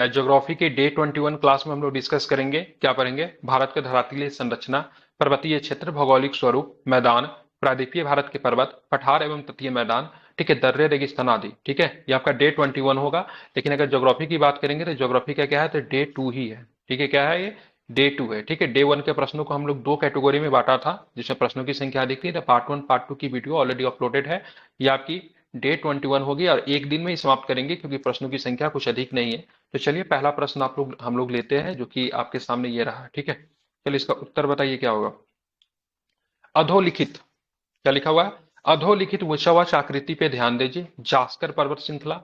Geography के day 21 class में हम लोग डिस्कस करेंगे, क्या पढ़ेंगे? भारत के धरातलीय संरचना, पर्वतीय क्षेत्र, भौगोलिक स्वरूप, मैदान, प्रायद्वीपीय भारत के पर्वत, पठार एवं तटीय मैदान, ठीक है, दर्रे, रेगिस्तान आदि। ठीक है, ये आपका डे 21 होगा। लेकिन अगर ज्योग्राफी की बात करेंगे तो ज्योग्राफी का क्या है, तो डे 2 ही है। ठीक है, क्या है ये? डे 2 है। ठीक है, डे 1 के प्रश्नों को हम लोग दो कैटेगरी में बांटा था, जिसमें प्रश्नों की संख्या अधिक थी। तो पार्ट 1 पार्ट 2 की वीडियो ऑलरेडी अपलोडेड है। ये आपकी डे 21 होगी और एक दिन में ही समाप्त करेंगे, क्योंकि प्रश्नों की संख्या कुछ अधिक नहीं है। तो चलिए पहला प्रश्न हम लोग लेते हैं, जो कि आपके सामने ये रहा। ठीक है, चलिए इसका उत्तर बताइए क्या होगा। अधोलिखित, क्या लिखा हुआ है? अधोलिखित वृक्षावच आकृति पे ध्यान दीजिए। जास्कर पर्वत श्रृंखला,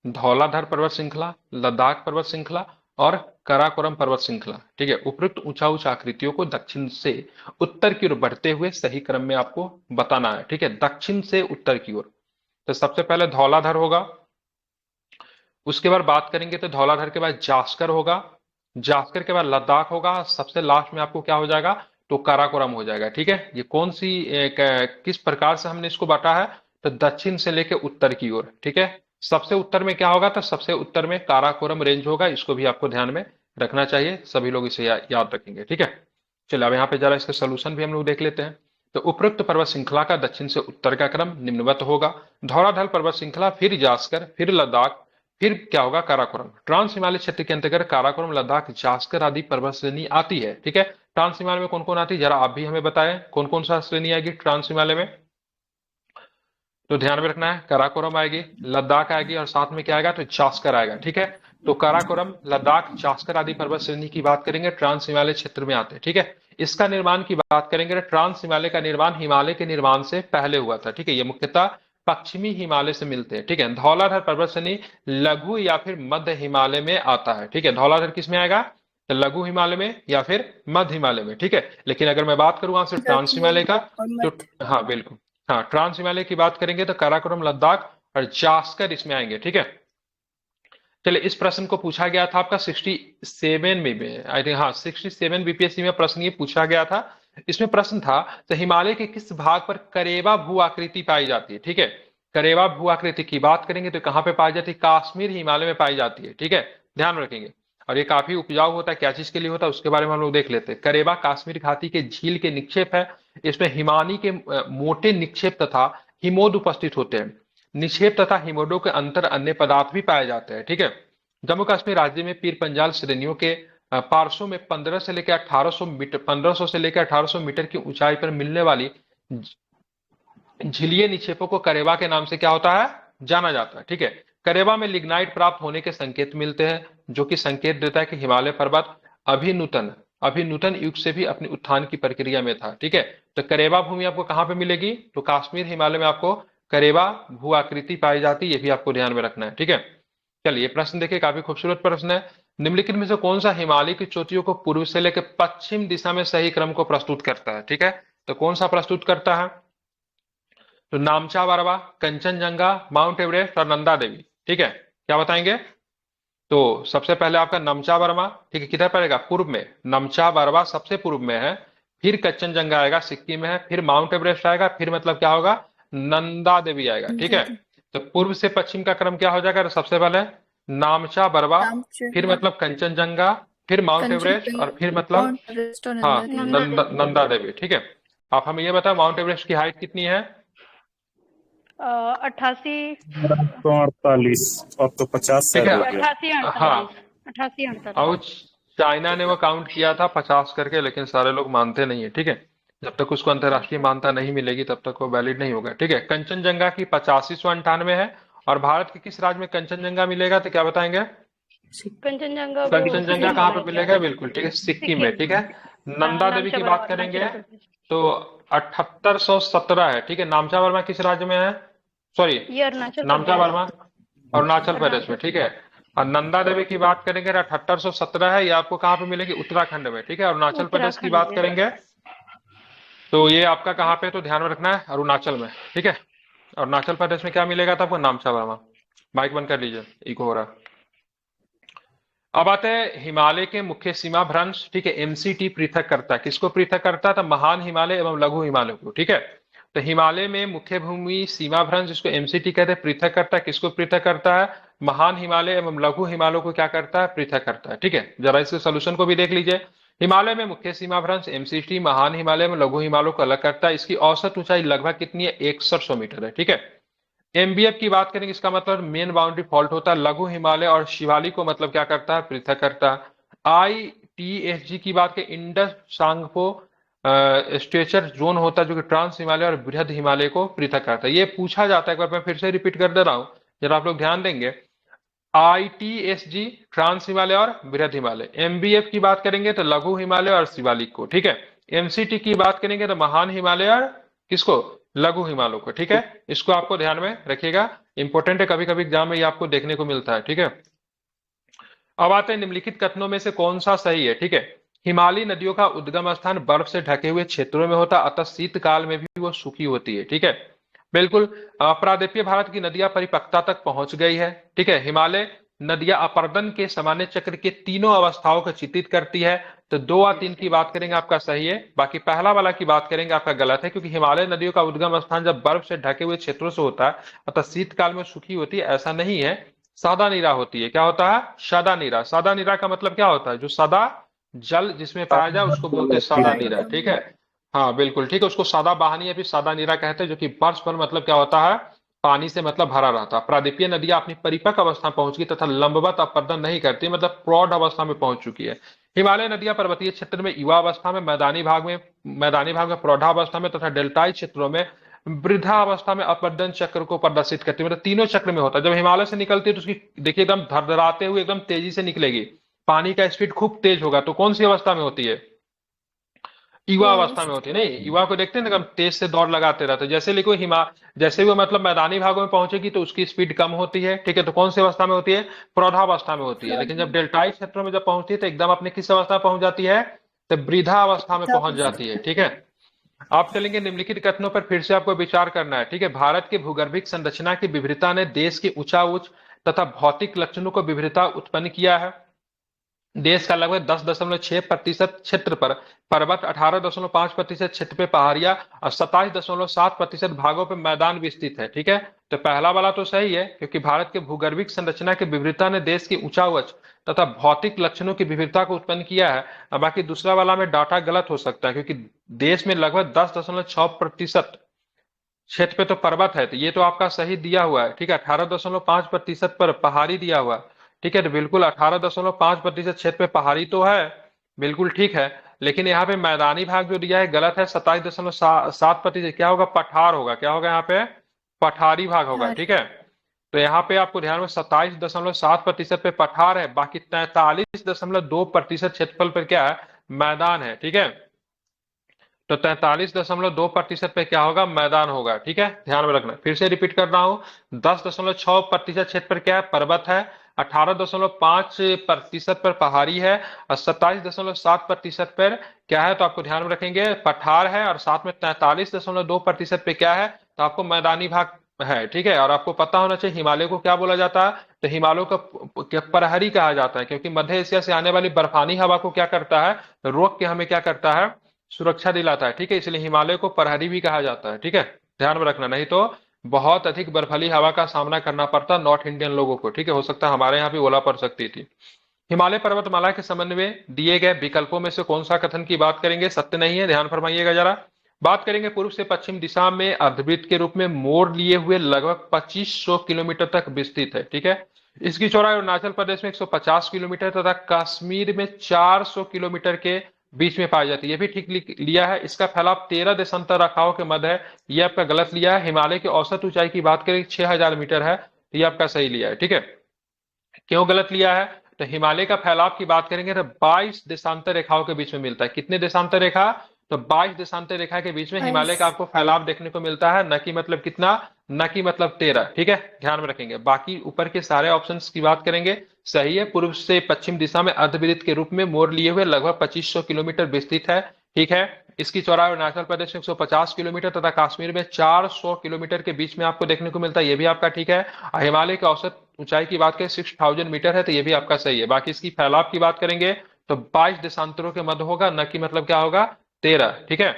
धौलाधर पर्वत श्रृंखला, लद्दाख पर्वत श्रृंखला और कराकोरम पर्वत श्रृंखला। ठीक है, उपयुक्त ऊंचा ऊंचा आकृतियों को दक्षिण से उत्तर की ओर बढ़ते हुए सही क्रम में आपको बताना है। ठीक है, दक्षिण से उत्तर की ओर। तो सबसे पहले धौलाधर होगा, उसके बाद बात करेंगे तो धौलाधर के बाद जास्कर होगा, जास्कर के बाद लद्दाख होगा, सबसे लास्ट में आपको क्या हो जाएगा, तो काराकोरम हो जाएगा। ठीक है, ये कौन सी किस प्रकार से हमने इसको बांटा है, तो दक्षिण से लेके उत्तर की ओर। ठीक है, सबसे उत्तर में क्या होगा, तो सबसे उत्तर में काराकोरम रेंज होगा। इसको भी आपको ध्यान में रखना चाहिए, सभी लोग इसे याद रखेंगे। ठीक है, चलिए अब यहाँ पे जरा इसका सोल्यूशन भी हम लोग देख लेते हैं। तो उपरोक्त पर्वत श्रृंखला का दक्षिण से उत्तर का क्रम निम्नवत होगा। धौलाधर पर्वत श्रृंखला, फिर जास्कर, फिर लद्दाख, फिर क्या होगा, काराकोरम। ट्रांस हिमालय क्षेत्र के अंतर्गत काराकोरम, लद्दाख, जास्कर आदि पर्वत श्रेणी आती है। ठीक है, ट्रांस हिमालय में कौन कौन आती है, जरा आप भी हमें बताएं, कौन कौन सा श्रेणी आएगी ट्रांस हिमालय में? तो ध्यान में रखना है, काराकोरम आएगी, लद्दाख आएगी और साथ में क्या आएगा, तो जास्कर आएगा। ठीक है, तो काराकोरम, लद्दाख, जास्कर आदि पर्वत श्रेणी की बात करेंगे, ट्रांस हिमालय क्षेत्र में आते हैं। ठीक है, इसका निर्माण की बात करेंगे तो ट्रांस हिमालय का निर्माण हिमालय के निर्माण से पहले हुआ था। ठीक है, ये मुख्यतः पश्चिमी हिमालय से मिलते हैं। ठीक है, धौलाधर पर्वत श्रेणी लघु या फिर मध्य हिमालय में आता है। ठीक है, धौलाधर किस में आएगा, तो लघु हिमालय में या फिर मध्य हिमालय में। ठीक है, लेकिन अगर मैं बात करूं से ट्रांस लघु हिमालय का, और तो मध्य। हाँ बिल्कुल, हाँ ट्रांस हिमालय की बात करेंगे तो काराकोरम, लद्दाख और जास्कर इसमें आएंगे। ठीक है, चलिए इस प्रश्न को पूछा गया था आपका 67 में, आई थिंक, हाँ 67 बीपीएससी में प्रश्न ये पूछा गया था। इसमें प्रश्न था, तो हिमालय के किस भाग पर करेवा भू आकृति पाई जाती है? ठीक है, करेवा भू आकृति की बात करेंगे तो कहाँ पे पाई जाती है, कश्मीर हिमालय में पाई जाती है। ठीक है, ध्यान रखेंगे। और ये काफी उपजाऊ होता है, क्या चीज के लिए होता है उसके बारे में हम लोग देख लेते हैं। करेवा कश्मीर घाटी के झील के निक्षेप है। इसमें हिमानी के मोटे निक्षेप तथा हिमोद उपस्थित होते हैं। निक्षेप तथा हिमोडों के अंतर अन्य पदार्थ भी पाए जाते हैं। ठीक है, जम्मू कश्मीर राज्य में पीर पंजाल श्रेणियों के पार्श्वों में 15 से लेकर 1800 मीटर, 1500 से लेकर 1800 मीटर की ऊंचाई पर मिलने वाली झिलिये निक्षेपों को करेवा के नाम से क्या होता है, जाना जाता है। ठीक है, करेवा में लिग्नाइट प्राप्त होने के संकेत मिलते हैं, जो कि संकेत देता है कि हिमालय पर्वत अभिनूतन अभिनूतन युग से भी अपनी उत्थान की प्रक्रिया में था। ठीक है, तो करेवा भूमि आपको कहां पे मिलेगी, तो कश्मीर हिमालय में आपको करेवा भू आकृति पाई जाती है, ये भी आपको ध्यान में रखना है। ठीक है, चलिए प्रश्न देखिए, काफी खूबसूरत प्रश्न है। निम्नलिखित में से कौन सा हिमालय की चोटियों को पूर्व से लेकर पश्चिम दिशा में सही क्रम को प्रस्तुत करता है? ठीक है, तो कौन सा प्रस्तुत करता है, तो नामचा बारवा, कंचनजंगा, माउंट एवरेस्ट और नंदा देवी। ठीक है, क्या बताएंगे? तो सबसे पहले आपका नमचा वर्मा, ठीक है, किधर पड़ेगा, पूर्व में। नमचा बारवा सबसे पूर्व में है, फिर कंचनजंगा आएगा, सिक्किम में है, फिर माउंट एवरेस्ट आएगा, फिर मतलब क्या होगा, नंदा देवी आएगा। ठीक है, तो पूर्व से पश्चिम का क्रम क्या हो जाएगा, तो सबसे पहले नामचा बरवा, फिर मतलब कंचनजंगा, फिर माउंट एवरेस्ट और फिर मतलब माउंट एवरेस्ट और हाँ नंदा देवी। नंदा देवी। ठीक है, आप हमें ये बताओ माउंट एवरेस्ट की हाइट कितनी है? 88। 48 और तो 50 ठीक शायद है, हो गया। 88 हाँ 48 88 और 48। चाइना ने वो काउंट किया था 50 करके, लेकिन सारे लोग मानते नहीं है। ठीक है, जब तक उसको अंतर्राष्ट्रीय मान्यता नहीं मिलेगी तब तक वो वैलिड नहीं होगा। ठीक है, कंचनजंगा की 8598 है। और भारत के किस राज्य में कंचनजंगा मिलेगा, तो क्या बताएंगे? कंचनजंगा वो कंचनजंगा कहाँ पे मिलेगा, बिल्कुल ठीक है, सिक्किम में। सिक्किम। ठीक है, हाँ, नंदा देवी नामचा की बात बरवा करेंगे अरुणाचल प्रदेश। तो 7817 है। ठीक है, नामचा वर्मा किस राज्य में है, सॉरी ये अरुणाचल नामचा प्रदेश। वर्मा अरुणाचल प्रदेश में। अरुणाचल। ठीक है, और नंदा देवी की बात करेंगे 7817 है, ये आपको कहाँ पे मिलेगी, उत्तराखंड में। ठीक है, अरुणाचल प्रदेश की उत्तराखंड बात में। करेंगे तो ये आपका कहाँ पे, तो ध्यान में रखना है, अरुणाचल में। ठीक है, अरुणाचल प्रदेश में क्या मिलेगा था आपको, नामचा वर्मा। माइक बंद कर लीजिए, इको हो रहा है। अब आते हैं हिमालय के मुख्य सीमा भ्रंश। ठीक है, एमसीटी पृथक करता है, किसको पृथक करता है, तो महान हिमालय एवं लघु हिमालय को। ठीक है, तो हिमालय में मुख्य भूमि सीमा भ्रंश, जिसको एमसीटी कहते हैं, पृथक करता है, किसको पृथक करता है, महान हिमालय एवं लघु हिमालय को क्या करता है, पृथक करता है। ठीक है, जरा इसके सोल्यूशन को भी देख लीजिए। हिमालय में मुख्य सीमा भ्रंश एमसीटी महान हिमालय में लघु हिमालय को अलग करता है। इसकी औसत ऊंचाई लगभग कितनी है, 6100 मीटर है। ठीक है, एमबीएफ की बात करेंगे, इसका मतलब मेन बाउंड्री फॉल्ट होता है। लघु हिमालय और शिवालिक को मतलब क्या करता है, पृथक करता है। आईटीएसजी की बात करें, इंडस सांगपो स्ट्रेचर जोन होता है जो कि ट्रांस हिमालय और बृहद हिमालय को पृथक करता है। ये पूछा जाता है, एक बार मैं फिर से रिपीट कर दे रहा हूं, जरा आप लोग ध्यान देंगे। आईटीएसजी ट्रांस हिमालय और बृहद हिमालय। एमबीएफ की बात करेंगे तो लघु हिमालय और शिवालिक को। ठीक है, एमसीटी की बात करेंगे तो महान हिमालय और किसको, लघु हिमालय को। ठीक है, इसको आपको ध्यान में रखिएगा, इंपॉर्टेंट है, कभी कभी एग्जाम में ये आपको देखने को मिलता है। ठीक है, अब आते हैं निम्नलिखित कथनों में से कौन सा सही है। ठीक है, हिमालयी नदियों का उद्गम स्थान बर्फ से ढके हुए क्षेत्रों में होता, अतः शीतकाल में भी वो सूखी होती है। ठीक है, बिल्कुल। प्रायद्वीपीय भारत की नदियां परिपक्वता तक पहुंच गई है। ठीक है, हिमालय नदियां अपर्दन के सामान्य चक्र के तीनों अवस्थाओं को चित्रित करती है। तो 2 और 3 की बात करेंगे आपका सही है, बाकी पहला वाला की बात करेंगे आपका गलत है, क्योंकि हिमालय नदियों का उद्गम स्थान जब बर्फ से ढके हुए क्षेत्रों से होता है अतः शीतकाल में सूखी होती है, ऐसा नहीं है, सादा नीरा होती है। क्या होता है, सादा नीरा। सादा नीरा का मतलब क्या होता है, जो सादा जल जिसमें पाया जाए उसको बोलते हैं सादा नीरा। ठीक है, हाँ बिल्कुल ठीक है, उसको सादा बहानी या फिर सादा नीरा कहते हैं, जो कि वर्ष भर मतलब क्या होता है, पानी से मतलब भरा रहता है। प्रायद्वीपीय नदियां अपनी परिपक्व अवस्था पहुंच गई तथा लंबवत अपरदन नहीं करती, मतलब प्रौढ़ अवस्था में पहुंच चुकी है। हिमालय नदियां पर्वतीय क्षेत्र में युवा अवस्था में, मैदानी भाग में प्रौढ़ावस्था में तथा डेल्टाई क्षेत्रों में वृद्धावस्था में अपरदन चक्र को प्रदर्शित करती है, मतलब तीनों चक्र में होता है। जब हिमालय से निकलती है तो उसकी देखिए एकदम धड़धड़ाते हुए एकदम तेजी से निकलेगी, पानी का स्पीड खूब तेज होगा, तो कौन सी अवस्था में होती है, युवा अवस्था में होती है। नहीं, युवा को देखते हैं ना, एकदम तेज से दौड़ लगाते रहते हैं। जैसे भी वो मतलब मैदानी भागों में पहुंचेगी तो उसकी स्पीड कम होती है। ठीक है, तो कौन सी अवस्था में होती है, प्रौढ़ावस्था में होती है। लेकिन जब डेल्टाई क्षेत्रों में जब पहुंचती है तो एकदम अपने किस अवस्था में पहुंच जाती है, तो वृद्धा अवस्था में पहुंच जाती है। ठीक है, आप चलेंगे निम्नलिखित कथनों पर फिर से आपको विचार करना है। ठीक है, भारत के भूगर्भिक संरचना की विविधता ने देश के ऊंचा उच्च तथा भौतिक लक्षणों को विविधता उत्पन्न किया है। देश का लगभग 10.6% क्षेत्र पर पर्वत, 18.5% क्षेत्र पे पहाड़ियां और 27.7% भागों पर मैदान विस्तृत है। ठीक है, तो पहला वाला तो सही है, क्योंकि भारत के भूगर्भिक संरचना की विविधता ने देश की ऊंचा उच्च तथा भौतिक लक्षणों की विविधता को उत्पन्न किया है। और बाकी दूसरा वाला में डाटा गलत हो सकता है, क्योंकि देश में लगभग 10.6% क्षेत्र पे तो पर्वत है, तो ये तो आपका सही दिया हुआ है। ठीक है, 18.5% पर पहाड़ी दिया हुआ है। ठीक है, तो बिल्कुल 18.5% क्षेत्र पे पहाड़ी तो है, बिल्कुल ठीक है। लेकिन यहाँ पे मैदानी भाग जो दिया है गलत है, 27.7%। क्या होगा, पठार होगा, क्या होगा यहाँ पे, पठारी भाग होगा। ठीक है, तो यहाँ पे आपको ध्यान में 27.7% पे पठार है, बाकी 43.2% क्षेत्रफल पर क्या है, मैदान है। ठीक है, तो 43.2% पे क्या होगा, मैदान होगा। ठीक है, ध्यान में रखना, फिर से रिपीट कर रहा हूं, 10.6% क्षेत्र पर क्या है, पर्वत है, 18.5% पर पहाड़ी है और 27.7% पर क्या है, तो आपको ध्यान में रखेंगे पठार है, और साथ में 43.2% पे क्या है, तो आपको मैदानी भाग है। ठीक है, और आपको पता होना चाहिए हिमालय को क्या बोला जाता है, तो हिमालय को परहरी कहा जाता है, क्योंकि मध्य एशिया से आने वाली बर्फानी हवा को क्या करता है, रोक के हमें क्या करता है, सुरक्षा दिलाता है। ठीक है, इसलिए हिमालय को प्रहरी भी कहा जाता है। ठीक है, ध्यान में रखना, नहीं तो बहुत अधिक बर्फीली हवा का सामना करना पड़ता नॉर्थ इंडियन लोगों को। ठीक है, हो सकता है हमारे यहाँ भी ओला पड़ सकती थी। हिमालय पर्वतमाला के संबंध में दिए गए विकल्पों में से कौन सा कथन की बात करेंगे, सत्य नहीं है, ध्यान फरमाइएगा जरा। बात करेंगे पूर्व से पश्चिम दिशा में अर्धवृत्त के रूप में मोड़ लिए हुए लगभग 2500 किलोमीटर तक विस्तृत है। ठीक है, इसकी चौड़ाई अरुणाचल प्रदेश में 150 किलोमीटर तथा कश्मीर में 400 किलोमीटर के बीच में पाई जाती है। ये भी ठीक लिया है। इसका फैलाव 13 देशांतर रेखाओं के मध्य है, ये आपका गलत लिया है। हिमालय की औसत ऊंचाई की बात करें 6000 मीटर है, तो ये आपका सही लिया है। ठीक है, क्यों गलत लिया है, तो हिमालय का फैलाव की बात करेंगे तो 22 देशांतर रेखाओं के बीच में मिलता है। कितने देशांतर रेखा, तो 22 देशांतर रेखा के बीच में हिमालय का आपको फैलाव देखने को मिलता है, न कि मतलब कितना, न कि मतलब 13। ठीक है, ध्यान में रखेंगे। बाकी ऊपर के सारे ऑप्शंस की बात करेंगे, सही है। पूर्व से पश्चिम दिशा में अर्धवृत्त के रूप में मोड़ लिए हुए लगभग 2500 किलोमीटर विस्तृत है। ठीक है, इसकी चौड़ाई अरुणाचल प्रदेश में 150 किलोमीटर तथा कश्मीर में 400 किलोमीटर के बीच में आपको देखने को मिलता है, ये भी आपका ठीक है। और हिमालय की औसत ऊंचाई की बात करें 6000 मीटर है, तो ये भी आपका सही है। बाकी इसकी फैलाव की बात करेंगे तो 22 देशांतरों के मध्य होगा, न कि मतलब क्या होगा, 13। ठीक है,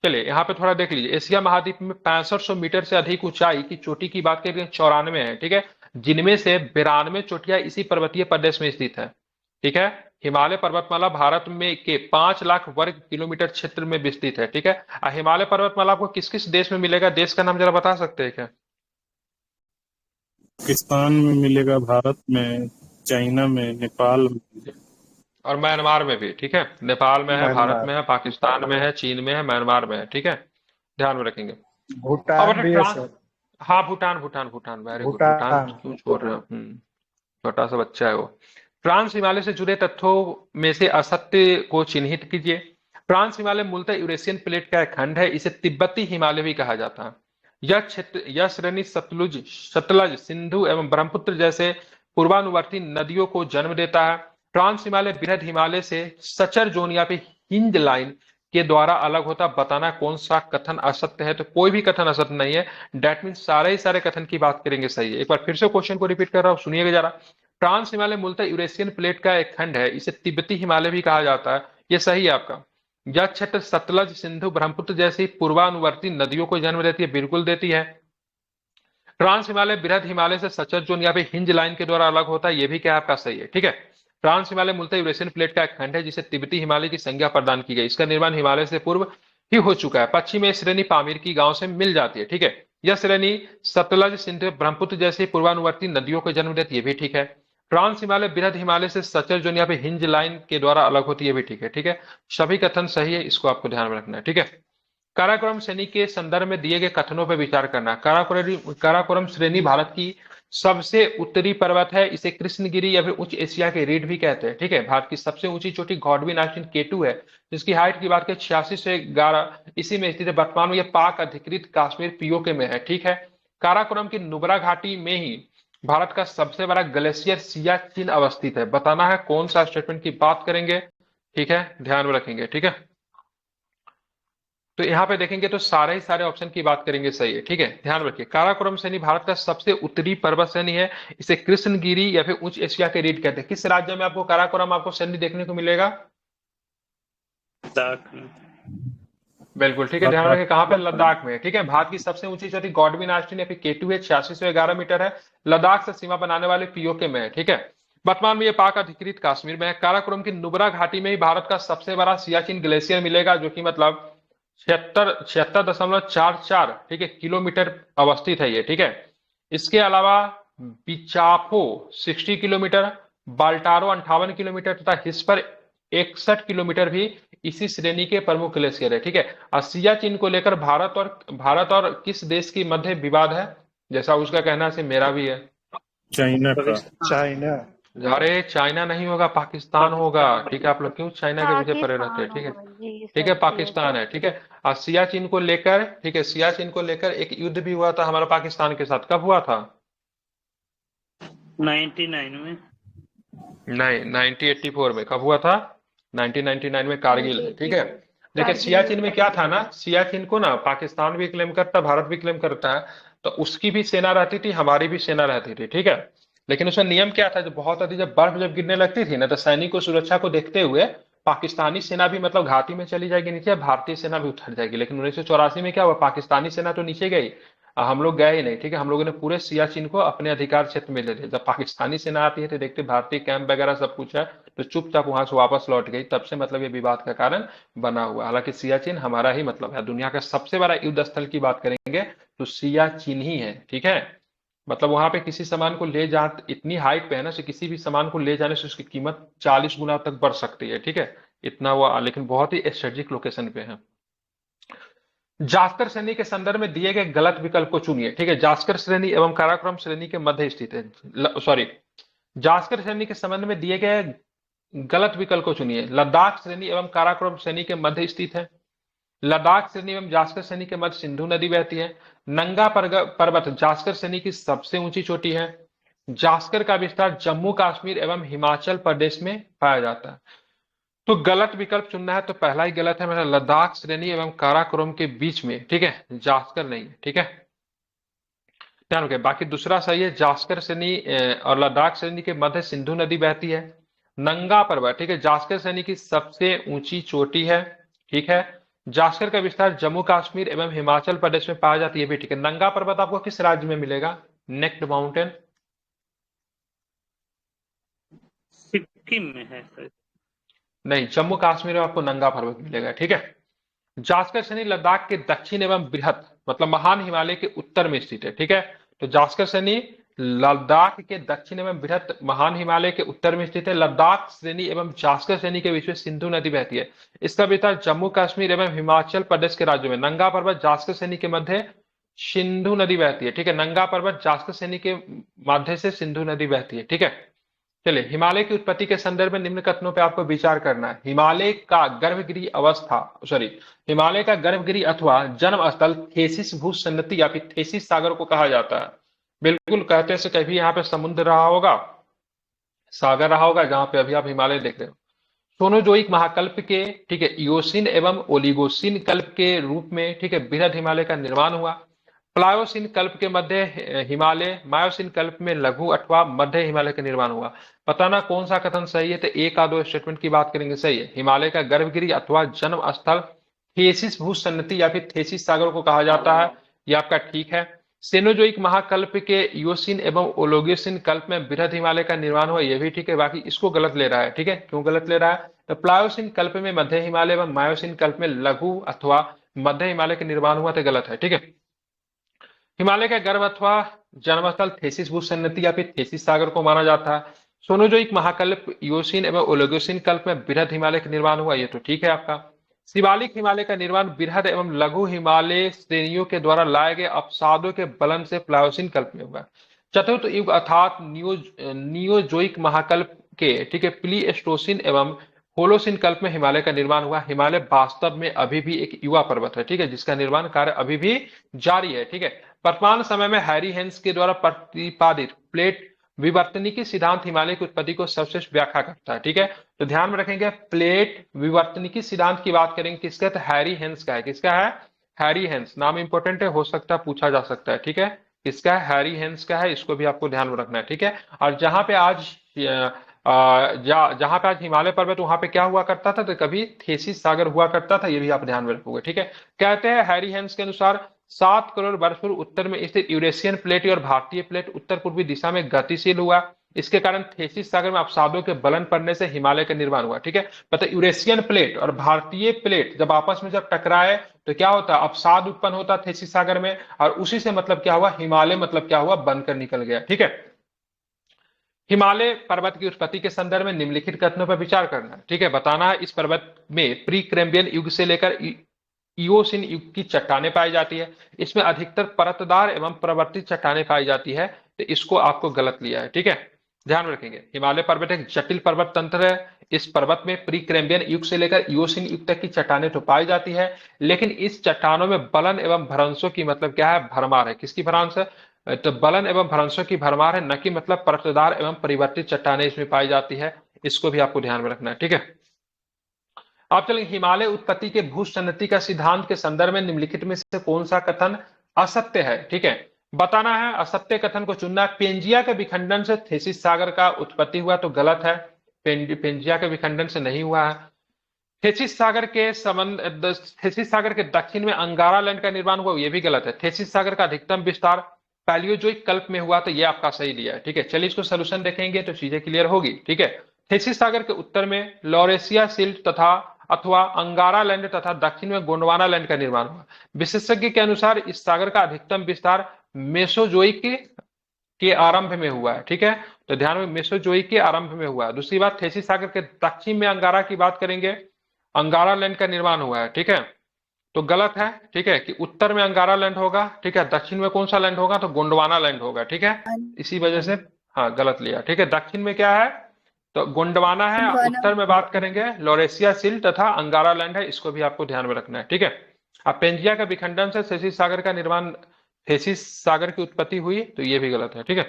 चलिए यहाँ पे थोड़ा देख लीजिए। एशिया महाद्वीप में 6500 मीटर से अधिक ऊंचाई की चोटी की बात करें 94 है। ठीक है, जिनमें से 92 चोटियां इसी पर्वतीय प्रदेश में स्थित है। ठीक है, हिमालय पर्वतमाला भारत में के 5 लाख वर्ग किलोमीटर क्षेत्र में विस्तृत है। ठीक है, हिमालय पर्वतमाला आपको किस किस देश में मिलेगा, देश का नाम जरा बता सकते हैं क्या? पाकिस्तान में मिलेगा, भारत में, चाइना में, नेपाल में, और म्यांमार में भी। ठीक है, नेपाल में है, भारत म्यांमार, में है, पाकिस्तान में है, चीन में है, म्यांमार में है। ठीक है, ध्यान में रखेंगे। अब भूटान अगर भी है ट्रांस, सर। हाँ भूटान, भूटान भूटान वेरी गुड। भूटान भूटान। क्यों छोड़ रहे हो? छोटा सा बच्चा है वो। ट्रांस हिमालय से जुड़े तथ्यों में से असत्य को चिन्हित कीजिए। ट्रांस हिमालय मूलतः यूरेशियन प्लेट का एक खंड है, इसे तिब्बती हिमालय भी कहा जाता है। यह क्षेत्र, यह श्रेणी सतलुज सतलज सिंधु एवं ब्रह्मपुत्र जैसे पूर्वानुवर्ती नदियों को जन्म देता है। ट्रांस हिमालय बृहद हिमालय से सचर जोन या फिर हिंज लाइन के द्वारा अलग होता। बताना कौन सा कथन असत्य है, तो कोई भी कथन असत्य नहीं है। डेट मीन सारे ही सारे कथन की बात करेंगे सही है। एक बार फिर से क्वेश्चन को रिपीट कर रहा हूं, सुनिएगा जरा। ट्रांस हिमालय मूलतः यूरेशियन प्लेट का एक खंड है, इसे तिब्बती हिमालय भी कहा जाता है। ये सही है आपका। यह क्षेत्र सतलज सिंधु ब्रह्मपुत्र जैसी पूर्वानुवर्ती नदियों को जन्म देती है, बिल्कुल देती है। ट्रांस हिमालय बृहद हिमालय से सचर जोन या फिर हिंज लाइन के द्वारा अलग होता है, ये भी क्या आपका सही है। ठीक है, ट्रांस हिमालय मूलतः यूरेशियन प्लेट का एक खंड है, जिसे तिब्बती हिमालय की संज्ञा प्रदान की गई। इसका निर्माण हिमालय से पूर्व ही हो चुका है। पश्चिम में श्रेणी पामीर की गांव से मिल जाती है। ठीक है, यह श्रेणी सतलज सिंधु ब्रह्मपुत्र जैसी पूर्वानुवर्ती नदियों को जन्म देती है, ये भी ठीक है। ट्रांस हिमालय बृहद हिमालय से सचर जोन या फिर हिंज लाइन के द्वारा अलग होती है, ये भी ठीक है। ठीक है, सभी कथन सही है, इसको आपको ध्यान में रखना है। ठीक है, काराकोरम श्रेणी के संदर्भ में दिए गए कथनों पर विचार करना। काराकोरम श्रेणी भारत की सबसे उत्तरी पर्वत है, इसे कृष्णगिरी या फिर उच्च एशिया के रीढ़ भी कहते हैं। ठीक है, भारत की सबसे ऊंची चोटी गॉडविन ऑस्टिन केटू है, जिसकी हाइट की बात करें 86 से 11 इसी में स्थित है। वर्तमान में यह पाक अधिकृत कश्मीर पीओके में है। ठीक है, काराकोरम की नुब्रा घाटी में ही भारत का सबसे बड़ा ग्लेशियर सियाचिन अवस्थित है। बताना है कौन सा स्टेटमेंट की बात करेंगे। ठीक है, ध्यान में रखेंगे। ठीक है, तो यहाँ पे देखेंगे तो सारे ही सारे ऑप्शन की बात करेंगे सही है। ठीक है, ध्यान रखिए, काराकोरम श्रेणी भारत का सबसे उत्तरी पर्वत श्रेणी है, इसे कृष्णगिरी या फिर उच्च एशिया के रीढ़ कहते हैं। किस राज्य में आपको काराकोरम आपको श्रेणी देखने को मिलेगा? लद्दाख में। बिल्कुल ठीक है, ध्यान रखिए कहाँ पे? लद्दाख में। ठीक है, भारत की सबसे ऊंची चोटी गॉडविन ऑस्टिन या फिर केटू है, 8611 मीटर है, लद्दाख से सीमा बनाने वाले पीओके में है। ठीक है, वर्तमान में ये पाक अधिकृत कश्मीर में है। काराकोरम की नुब्रा घाटी में ही भारत का सबसे बड़ा सियाचिन ग्लेशियर मिलेगा, जो कि मतलब 76.44 ठीक है किलोमीटर अवस्थित है ये। ठीक है, इसके अलावा बिचाफो 60 किलोमीटर, बाल्टारो 58 किलोमीटर तथा हिस्पर 61 किलोमीटर भी इसी श्रेणी के प्रमुख ग्लेशियर है। ठीक है, और सियाचिन को लेकर भारत और किस देश की मध्य विवाद है? जैसा उसका कहना है, मेरा भी है। चाइना का। चाइना। अरे चाइना नहीं होगा, पाकिस्तान होगा। ठीक है, आप लोग क्यों चाइना के पीछे पड़े रहते हैं? ठीक है, पाकिस्तान जी ठीक है, सर पाकिस्तान है। ठीक है, और सियाचिन को लेकर, ठीक है, सियाचिन को लेकर एक युद्ध भी हुआ था हमारा पाकिस्तान के साथ। कब हुआ था? 99 में। नहीं, 1984 में। कब हुआ था? 1999 में कारगिल है। ठीक है, देखिए कारगिल सियाचिन में क्या था ना, सियाचिन को ना पाकिस्तान भी क्लेम करता है, भारत भी क्लेम करता है। तो उसकी भी सेना रहती थी, हमारी भी सेना रहती थी। ठीक है, लेकिन उसका नियम क्या था, जब बहुत अधिक जब बर्फ जब गिरने लगती थी ना, तो सैनिकों सुरक्षा को देखते हुए पाकिस्तानी सेना भी मतलब घाटी में चली जाएगी नीचे, भारतीय सेना भी उतर जाएगी। लेकिन 1984 में क्या हुआ, पाकिस्तानी सेना तो नीचे गई, हम लोग गए ही नहीं। ठीक है, हम लोगों ने पूरे सियाचिन को अपने अधिकार क्षेत्र में ले लिया। जब पाकिस्तानी सेना आती है तो देखते भारतीय कैंप वगैरह सब कुछ है, तो चुपचाप वहां से वापस लौट गई। तब से मतलब ये विवाद का कारण बना हुआ। हालांकि सियाचिन हमारा ही मतलब है। दुनिया का सबसे बड़ा युद्ध स्थल की बात करेंगे तो सियाचिन ही है। ठीक है, मतलब वहां पे किसी सामान को ले जा, इतनी हाइट पे है ना, से किसी भी सामान को ले जाने से उसकी कीमत 40 गुना तक बढ़ सकती है। ठीक है, इतना हुआ, लेकिन बहुत ही स्ट्रेटेजिक लोकेशन पे है। जास्कर श्रेणी के संदर्भ में दिए गए गलत विकल्प को चुनिए। ठीक है, जास्कर श्रेणी एवं काराकोरम श्रेणी के मध्य स्थित है। सॉरी, जास्कर श्रेणी के संबंध में दिए गए गलत विकल्प को चुनिए। लद्दाख श्रेणी एवं काराकोरम श्रेणी के मध्य स्थित है। लद्दाख श्रेणी एवं जास्कर श्रेणी के मध्य सिंधु नदी बहती है। नंगा पर्वत जास्कर श्रेणी की सबसे ऊंची चोटी है। जास्कर का विस्तार जम्मू कश्मीर एवं हिमाचल प्रदेश में पाया जाता है। तो गलत विकल्प चुनना है तो पहला ही गलत है, मतलब लद्दाख श्रेणी एवं काराकोरम के बीच में। ठीक है, जास्कर नहीं है। ठीक है, ध्यान रखें। बाकी दूसरा सही है, जास्कर श्रेणी और लद्दाख श्रेणी के मध्य सिंधु नदी बहती है। नंगा पर्वत, ठीक है, जास्कर श्रेणी की सबसे ऊंची चोटी है। ठीक है, जास्कर का विस्तार जम्मू कश्मीर एवं हिमाचल प्रदेश में पाया जाती है, भी ठीक है। नंगा पर्वत आपको किस राज्य में मिलेगा? नेक्ड माउंटेन, सिक्किम में है सर। नहीं, जम्मू कश्मीर में आपको नंगा पर्वत मिलेगा, ठीक है। जास्कर श्रेणी लद्दाख के दक्षिण एवं बृहद मतलब महान हिमालय के उत्तर में स्थित है, ठीक है। तो जास्कर श्रेणी लद्दाख के दक्षिण एवं बृहद महान हिमालय के उत्तर में स्थित है। लद्दाख श्रेणी एवं जास्कर श्रेणी के बीच में सिंधु नदी बहती है। इसका विस्तार जम्मू कश्मीर एवं हिमाचल प्रदेश के राज्यों में। नंगा पर्वत जास्कर श्रेणी के मध्य सिंधु नदी बहती है, ठीक है। नंगा पर्वत जास्कर श्रेणी के मध्य से सिंधु नदी बहती है, ठीक है। चलिए, हिमालय की उत्पत्ति के संदर्भ में निम्न कथनों पर आपको विचार करना है। हिमालय का गर्भगृह अवस्था सॉरी हिमालय का गर्भगृह अथवा जन्म स्थल थेसिस भूसन्नति या फिर थेसिस सागर को कहा जाता है। बिल्कुल कहते से कभी यहाँ पे समुद्र रहा होगा, सागर रहा होगा, जहां पे अभी आप हिमालय देख रहे हो। सोनोजोइक महाकल्प के, ठीक है, इयोसिन एवं ओलिगोसिन कल्प के रूप में, ठीक है, बृहद हिमालय का निर्माण हुआ। प्लायोसिन कल्प के मध्य हिमालय, मायोसिन कल्प में लघु अथवा मध्य हिमालय का निर्माण हुआ। बताना कौन सा कथन सही है, तो एक का दो स्टेटमेंट की बात करेंगे, सही है। हिमालय का गर्भगृह अथवा जन्म स्थल थेसिस भूसन्नति या फिर थेसिस सागर को कहा जाता है, यह आपका ठीक है। सेनोजोइक महाकल्प के इयोसिन एवं ओलिगोसिन कल्प में बृहद हिमालय का निर्माण हुआ, यह भी ठीक है। बाकी इसको गलत ले रहा है, ठीक है। क्यों गलत ले रहा है, तो प्लायोसिन कल्प में मध्य हिमालय एवं मायोसिन कल्प में लघु अथवा मध्य हिमालय का निर्माण हुआ, तो गलत है, ठीक है। हिमालय का गर्भ अथवा जन्मस्थल थेसिस भूसन्नति या फिर थेसिस सागर को माना जाता है। सोनोजोइक महाकल्प इयोसिन एवं ओलिगोसिन कल्प में बृहद हिमालय का निर्माण हुआ, ये तो ठीक है आपका। शिवालिक हिमालय का निर्माण बृहद एवं लघु हिमालय श्रेणियों के द्वारा लाए गए अपसादों के बलन से प्लायोसिन कल्प में हुआ। चतुर्थ युग अर्थात नियोजोइक महाकल्प के, ठीक है, प्लीस्टोसिन एवं होलोसिन कल्प में हिमालय का निर्माण हुआ। हिमालय वास्तव में अभी भी एक युवा पर्वत है, ठीक है, जिसका निर्माण कार्य अभी भी जारी है, ठीक है। वर्तमान समय में हैरी हेंस के द्वारा प्रतिपादित प्लेट विवर्तनिकी सिद्धांत हिमालय की उत्पत्ति को सर्वश्रेष्ठ व्याख्या करता है, ठीक है। तो ध्यान में रखेंगे, प्लेट विवर्तनिकी सिद्धांत की बात करेंगे, किसका, तो हैरी हेंस का है। किसका है, हैरी हेंस। नाम इंपॉर्टेंट है, हो सकता है पूछा जा सकता है, ठीक है। किसका है, हैरी हेंस का है, इसको भी आपको ध्यान में रखना है, ठीक है। और जहां पे आज जहां पे आज हिमालय पर्वत, वहां पे क्या हुआ करता था, तो कभी थेसिस सागर हुआ करता था, ये भी आप ध्यान में रखोगे, ठीक है। कहते हैं हैरी हेंस के अनुसार 7 करोड़ वर्ष पूर्व उत्तर में स्थित यूरेशियन प्लेट और भारतीय प्लेट उत्तर पूर्वी दिशा में गतिशील हुआ। इसके कारण थेसिस सागर में अपसादों के बलन पड़ने से हिमालय का निर्माण हुआ, ठीक है। पता यूरेशियन प्लेट और भारतीय प्लेट जब आपस में जब टकराए तो क्या होता है, अपसाद उत्पन्न होता थेसिस सागर में, और उसी से मतलब क्या हुआ, हिमालय मतलब क्या हुआ, बनकर निकल गया, ठीक है। हिमालय पर्वत की उत्पत्ति के संदर्भ में निम्नलिखित कथनों पर विचार करना है, ठीक है। बताना है इस पर्वत में प्री कैम्ब्रियन युग से लेकर इयोसिन युग की चट्टानें पाई जाती है। इसमें अधिकतर परतदार एवं प्रवर्तित चट्टानें पाई जाती है, तो इसको आपको गलत लिया है, ठीक है। ध्यान में रखेंगे, हिमालय पर्वत एक जटिल पर्वत तंत्र है। इस पर्वत में प्री कैम्ब्रियन युग से लेकर इयोसिन युग तक की चट्टानें तो पाई जाती है, लेकिन इस चट्टानों में बलन एवं भ्रंशों की मतलब क्या है, भरमार है। किसकी भ्रंश है, तो बलन एवं भ्रंशों की भरमार है, न कि मतलब परतदार एवं परिवर्तित चट्टानें इसमें पाई जाती है। इसको भी आपको ध्यान में रखना है, ठीक है। आप चलेंगे, हिमालय उत्पत्ति के भूसन्नति का सिद्धांत के संदर्भ में निम्नलिखित में से कौन सा कथन असत्य है, ठीक है। बताना है, असत्य कथन को चुनना है। पेंजिया के विखंडन से थेसिस सागर का उत्पत्ति हुआ, तो गलत है। पेंजिया के विखंडन से नहीं हुआ है। थेसिस सागर के दक्षिण में अंगारा लैंड का निर्माण हुआ, यह भी गलत है। थेसिस सागर का अधिकतम विस्तार पैलियोजोइक कल्प में हुआ, तो ये आपका सही लिया है, ठीक है। चलिए इसको सोल्यूशन देखेंगे तो चीजें क्लियर होगी, ठीक है। थेसिस सागर के उत्तर में लॉरेशिया सिल्ट तथा अथवा अंगारा लैंड तथा दक्षिण में गोंडवाना लैंड का निर्माण हुआ। विशेषज्ञ के अनुसार इस सागर का अधिकतम विस्तार मेसोजोइक के आरंभ में हुआ है, ठीक है। तो ध्यान में, मेसोजोइक के आरंभ में हुआ है। दूसरी बात, थेसिस सागर के दक्षिण में अंगारा की बात करेंगे, अंगारा लैंड का निर्माण हुआ है, ठीक है। तो गलत है, ठीक है, कि उत्तर में अंगारा लैंड होगा, ठीक है। दक्षिण में कौन सा लैंड होगा, तो गोंडवाना लैंड होगा, ठीक है। इसी वजह से हाँ गलत लिया, ठीक है। दक्षिण में क्या है, तो गोंडवाना है। उत्तर में बात करेंगे लॉरेशिया सिल्ट तथा अंगारा लैंड है, इसको भी आपको ध्यान में रखना है, ठीक है। अब पेंजिया का विखंडन से थेसिस सागर का निर्माण, थेसिस सागर की उत्पत्ति हुई, तो ये भी गलत है, ठीक है।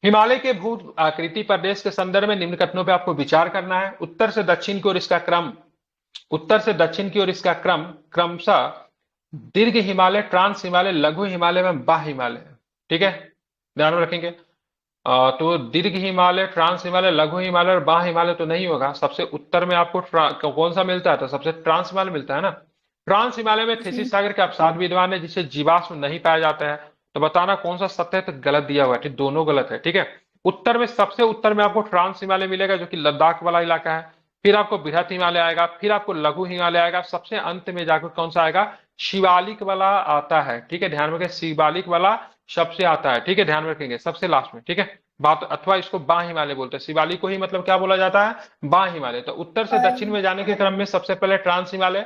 हिमालय के भू आकृति प्रदेश के संदर्भ में निम्न कथनों पर आपको विचार करना है। उत्तर से दक्षिण की ओर इसका क्रम क्रमशः दीर्घ हिमालय, ट्रांस हिमालय, लघु हिमालय एवं बाह्य हिमालय, ठीक है। ध्यान में रखेंगे, तो दीर्घ हिमालय, ट्रांस हिमालय, लघु हिमालय और बाह्य हिमालय तो नहीं होगा। सबसे उत्तर में आपको कौन सा मिलता है, तो सबसे ट्रांस हिमालय मिलता है ना। ट्रांस हिमालय में थेसिस सागर के अपसाद विद्यमान है, जिसे जीवाश्म नहीं पाया जाता है। तो बताना कौन सा सत्य है, तो गलत दिया हुआ है, ठीक, दोनों गलत है, ठीक है। उत्तर में, सबसे उत्तर में आपको ट्रांस हिमालय मिलेगा जो कि लद्दाख वाला इलाका है। फिर आपको बृहत हिमालय आएगा, फिर आपको लघु हिमालय आएगा, सबसे अंत में जाकर कौन सा आएगा, शिवालिक वाला आता है। ठीक है, ध्यान में रखें, शिवालिक वाला सबसे आता है। ठीक है, ध्यान में रखेंगे, सबसे लास्ट में। ठीक है, बात, अथवा इसको बां हिमालय बोलते हैं, शिवालिक को ही मतलब क्या बोला जाता है, बां हिमालय। तो उत्तर से दक्षिण में जाने के क्रम में सबसे पहले ट्रांस हिमालय,